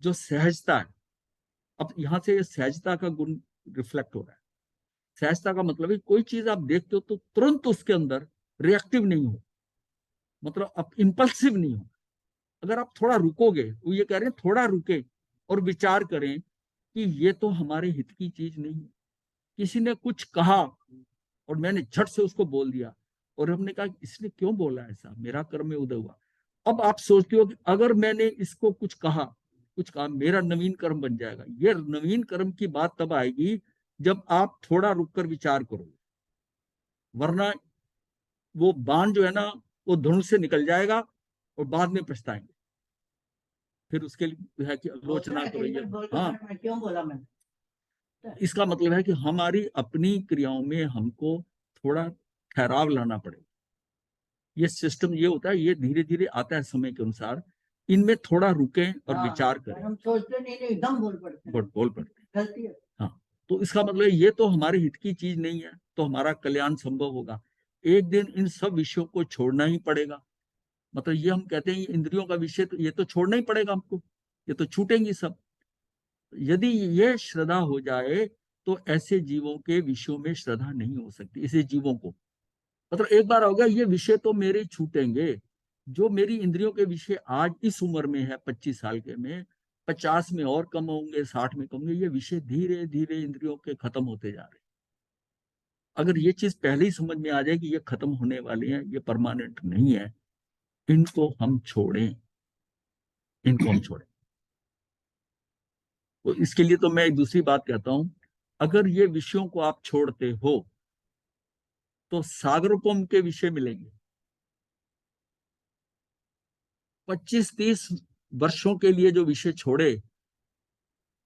जो सहजता है, अब यहां से सहजता का गुण रिफ्लेक्ट हो रहा है। सहजता का मतलब है कोई चीज आप देखते हो तो तुरंत उसके अंदर रिएक्टिव नहीं हो, मतलब आप इंपल्सिव नहीं हो। अगर आप थोड़ा रुकोगे, वो ये कह रहे हैं थोड़ा रुके और विचार करें कि ये तो हमारे हित की चीज नहीं है। किसी ने कुछ कहा और मैंने झट से उसको बोल दिया, और हमने कहा इसने क्यों बोला ऐसा, मेरा कर्म में उदय हुआ। अब आप सोचते हो कि अगर मैंने इसको कुछ कहा मेरा नवीन कर्म बन जाएगा। ये नवीन कर्म की बात तब आएगी जब आप थोड़ा रुककर विचार करोगे, वरना वो बाण जो है ना वो धनुष से निकल जाएगा और बाद में पछताएंगे। फिर उसके लिए है कि आलोचना करो। हाँ, मैं क्यों बोला मैंने। इसका मतलब है कि हमारी अपनी क्रियाओं में हमको थोड़ा ठहराव लाना पड़ेगा। ये सिस्टम ये होता है, ये धीरे धीरे आता है समय के अनुसार, इनमें थोड़ा रुकें और विचार करें। हम सोचते नहीं एकदम बोल पड़ते हैं, बोल पड़ते हैं। गलती है। हाँ, तो इसका मतलब ये तो हमारे हित की चीज नहीं है, तो हमारा कल्याण संभव होगा। एक दिन इन सब विषयों को छोड़ना ही पड़ेगा। मतलब ये हम कहते हैं इंद्रियों का विषय, तो ये तो छोड़ना ही पड़ेगा हमको, ये तो छूटेंगी सब। यदि ये श्रद्धा हो जाए तो ऐसे जीवों के विषयों में श्रद्धा नहीं हो सकती। ऐसे जीवों को मतलब एक बार हो गया ये विषय तो मेरे छूटेंगे, जो मेरी इंद्रियों के विषय आज इस उम्र में है 25 साल के में, 50 में और कम होंगे, 60 में कम होंगे, ये विषय धीरे धीरे इंद्रियों के खत्म होते जा रहे हैं। अगर ये चीज पहले ही समझ में आ जाए कि ये खत्म होने वाले हैं, ये परमानेंट नहीं है, इनको हम छोड़ें। तो इसके लिए तो मैं एक दूसरी बात कहता हूं, अगर ये विषयों को आप छोड़ते हो तो सागरोपम के विषय मिलेंगे। 25-30 वर्षों के लिए जो विषय छोड़े,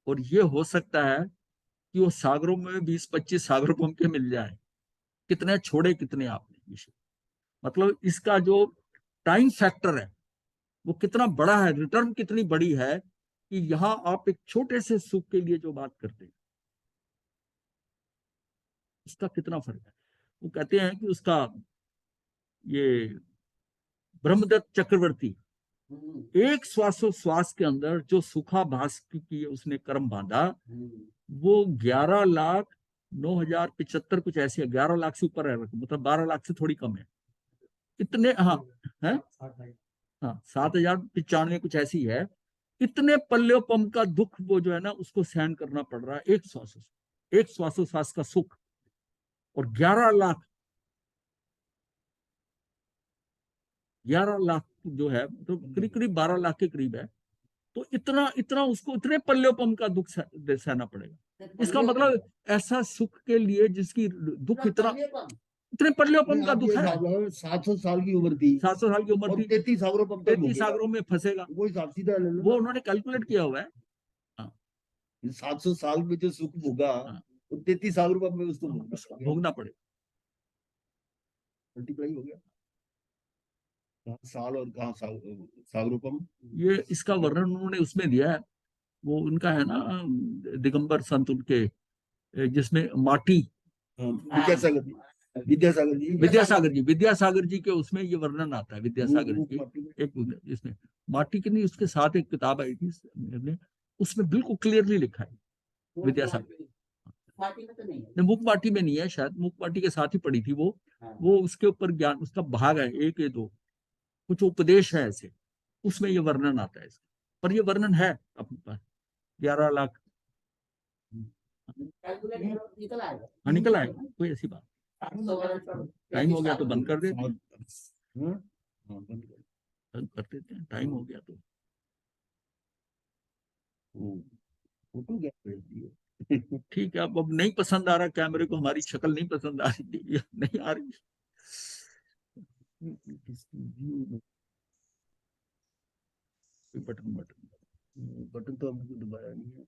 और ये हो सकता है कि वो सागरों में 20-25 सागरोपम के मिल जाए। कितने छोड़े, कितने आपने विषय, मतलब इसका जो टाइम फैक्टर है वो कितना बड़ा है, रिटर्न कितनी बड़ी है, कि यहां आप एक छोटे से सुख के लिए जो बात करते हैं उसका कितना फर्क है। वो कहते हैं कि उसका ये ब्रह्मदत्त चक्रवर्ती एक श्वासोश्वास के अंदर जो सुखाभास की उसने कर्म बांधा, वो 11,09,075 कुछ ऐसे, 11 लाख से ऊपर है, मतलब 12 लाख से थोड़ी कम है इतने। हाँ है, हाँ 7,095 कुछ ऐसी है। इतने पल्योपम का दुख वो जो है ना उसको सहन करना पड़ रहा है एक श्वासोश्वास का सुख, और 11 लाख जो है तो करीब करीब 12 लाख के करीब है। तो इतना उसको इतने पल्योपम का दुख सहना पड़ेगा। इसका मतलब ऐसा सुख के लिए जिसकी दुख इतने पल्योपम का दुख है। 700 साल की उम्र थी, 700 साल की उम्र थी, 33 सागरों पर 33 सागरों में फंसेगा, वो हिसाब सीधा ले लो। वो उन्होंने कैलकुलेट किया हुआ है। 700 साल में जो सुख भोगा, हाँ। वो 33 साल रुपए में उसको भोगना पड़े। मल्टीप्लाई हो गया, कहाँ साल और कहाँ साल रुपए में। ये इसका वर्णन उन्होंने उसमें दिया है, वो उनका है ना दिगंबर संत उनके, जिसमें माटी, विद्यासागर जी, विद्यासागर जी के उसमें ये वर्णन आता है। विद्यासागर जी एक इसमें माटी की नहीं, उसके साथ एक किताब आई थी, उसमें बिल्कुल क्लियरली लिखा है विद्यासागर। पार्टी में तो नहीं है। मुख माटी में नहीं है, शायद मुख माटी के साथ ही पड़ी थी वो। हाँ। वो उसके ऊपर ज्ञान, उसका भाग है, एक या दो कुछ उपदेश है ऐसे, उसमें ये वर्णन आता है इसका। पर ये वर्णन है अपने पास 11 लाख कैलकुलेट करो, निकल आएगा। हाँ, निकल आएगा, कोई ऐसी बात। 100 वर्ष पर टाइम हो गया तो बंद कर देते हैं, हाँ, बंद कर। बंद कर देते हैं, टाइम हो गया तो। फोटो क्या भेज दिए? ठीक है, अब नहीं पसंद आ रहा कैमरे को, हमारी शक्ल नहीं पसंद आ रही थी, नहीं आ रही। बटन बटन तो हमको दबाया नहीं है।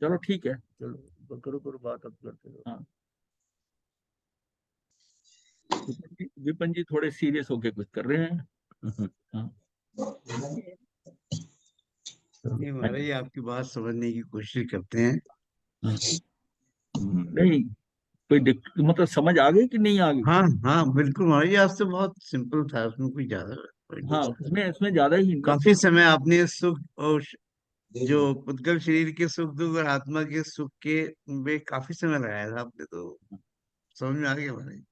चलो ठीक है, चलो करो बात, अब करते रहो। हाँ। विपिन जी थोड़े सीरियस होके कुछ कर रहे हैं। हाँ। नहीं महाराज, आपकी बात समझने की कोशिश करते हैं। नहीं कोई मतलब समझ आ गई कि नहीं आ गई? हाँ हाँ बिल्कुल महाराज, आपसे बहुत सिंपल था, उसमें कोई ज्यादा हाँ, उसमें ज्यादा ही काफी समय आपने सुख और जो पुद्गल शरीर के सुख दुख और आत्मा के सुख के में काफी समय लगाया था आपने, तो समझ में आ गया महाराज।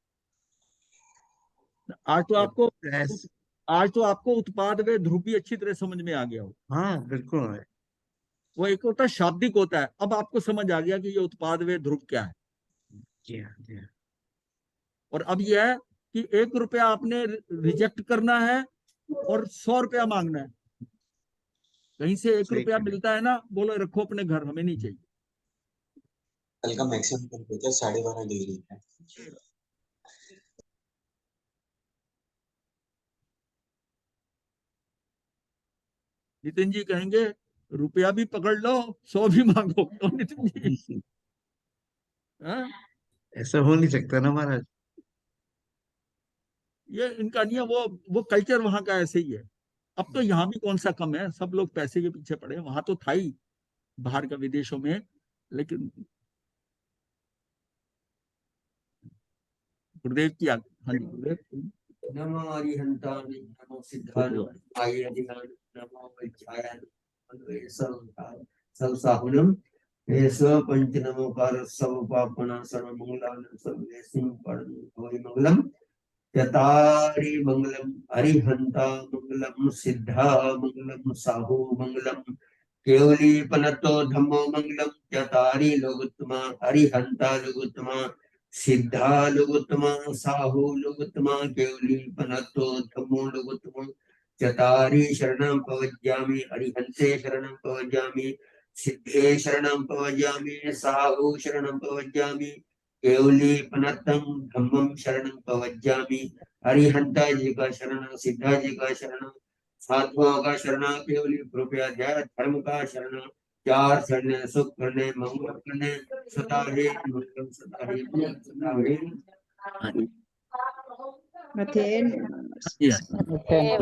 ऐस- आज तो आपको उत्पाद व ध्रुव भी अच्छी तरह समझ में आ गया हो। हाँ बिल्कुल महाराज। वो एक होता है शाब्दिक होता है, अब आपको समझ आ गया कि ये उत्पाद व ध्रुव क्या है। जी हाँ जी हाँ। और अब यह है कि 1 रुपया आपने रिजेक्ट करना है और 100 रुपया मांगना है। कहीं से 1 सही रुपया कह रहे हैं। मिलता है ना, बोलो रखो अपने घर, हमें नहीं चाहिए। कल का मैक्सिमम टेम्परेचर 12.5 डिग्री है। नितिन जी कहेंगे रुपया भी पकड़ लो, 100 भी मांगो, तो नितिन जी हाँ? ऐसा हो नहीं सकता ना महाराज। ये इनका नहीं है, वो कल्चर वहां का ऐसे ही है। अब तो यहाँ भी कौन सा कम है, सब लोग पैसे के पीछे पड़े हैं, वहां तो था ही बाहर का, विदेशों में। लेकिन गुरुदेव की हाँ जी गुरुदेव। नमो अरिहंताय नमो सिद्धाय नमो वैद्याय सब साहुनम एस पंच नमोकार सब पापना सर्व मंगलान सर्व सिंह पढ़ मंगलम चतारि मंगलम अरिहंता मंगलम सिद्धा मंगलम साहु मंगलम केवली पनतो धम्मो मंगलम चतारि लोगोत्तमा अरिहंता लोगोत्तमा सिद्धा लोगोत्तमा साहु लोगोत्तमा केवली पनतो धम्मो लोगोत्तमा चतारि शरणं प्रवज्यामि अरिहंते शरणं प्रवज्यामि सिद्धे शरणं प्रवज्यामि साहु शरणं प्रवज्यामि केवली पनत्तम धम्मम शरणं प्रवज्यामि अरिहंता जी का शरण सिद्धा जी का शरण साधुओं का शरण केवली कृपया धर्म का शरण चार शरण सुख करने मंगल करने सदा हे मंगल सदा हे हाँ जी। Matin. हाँ जी, हाँ जी।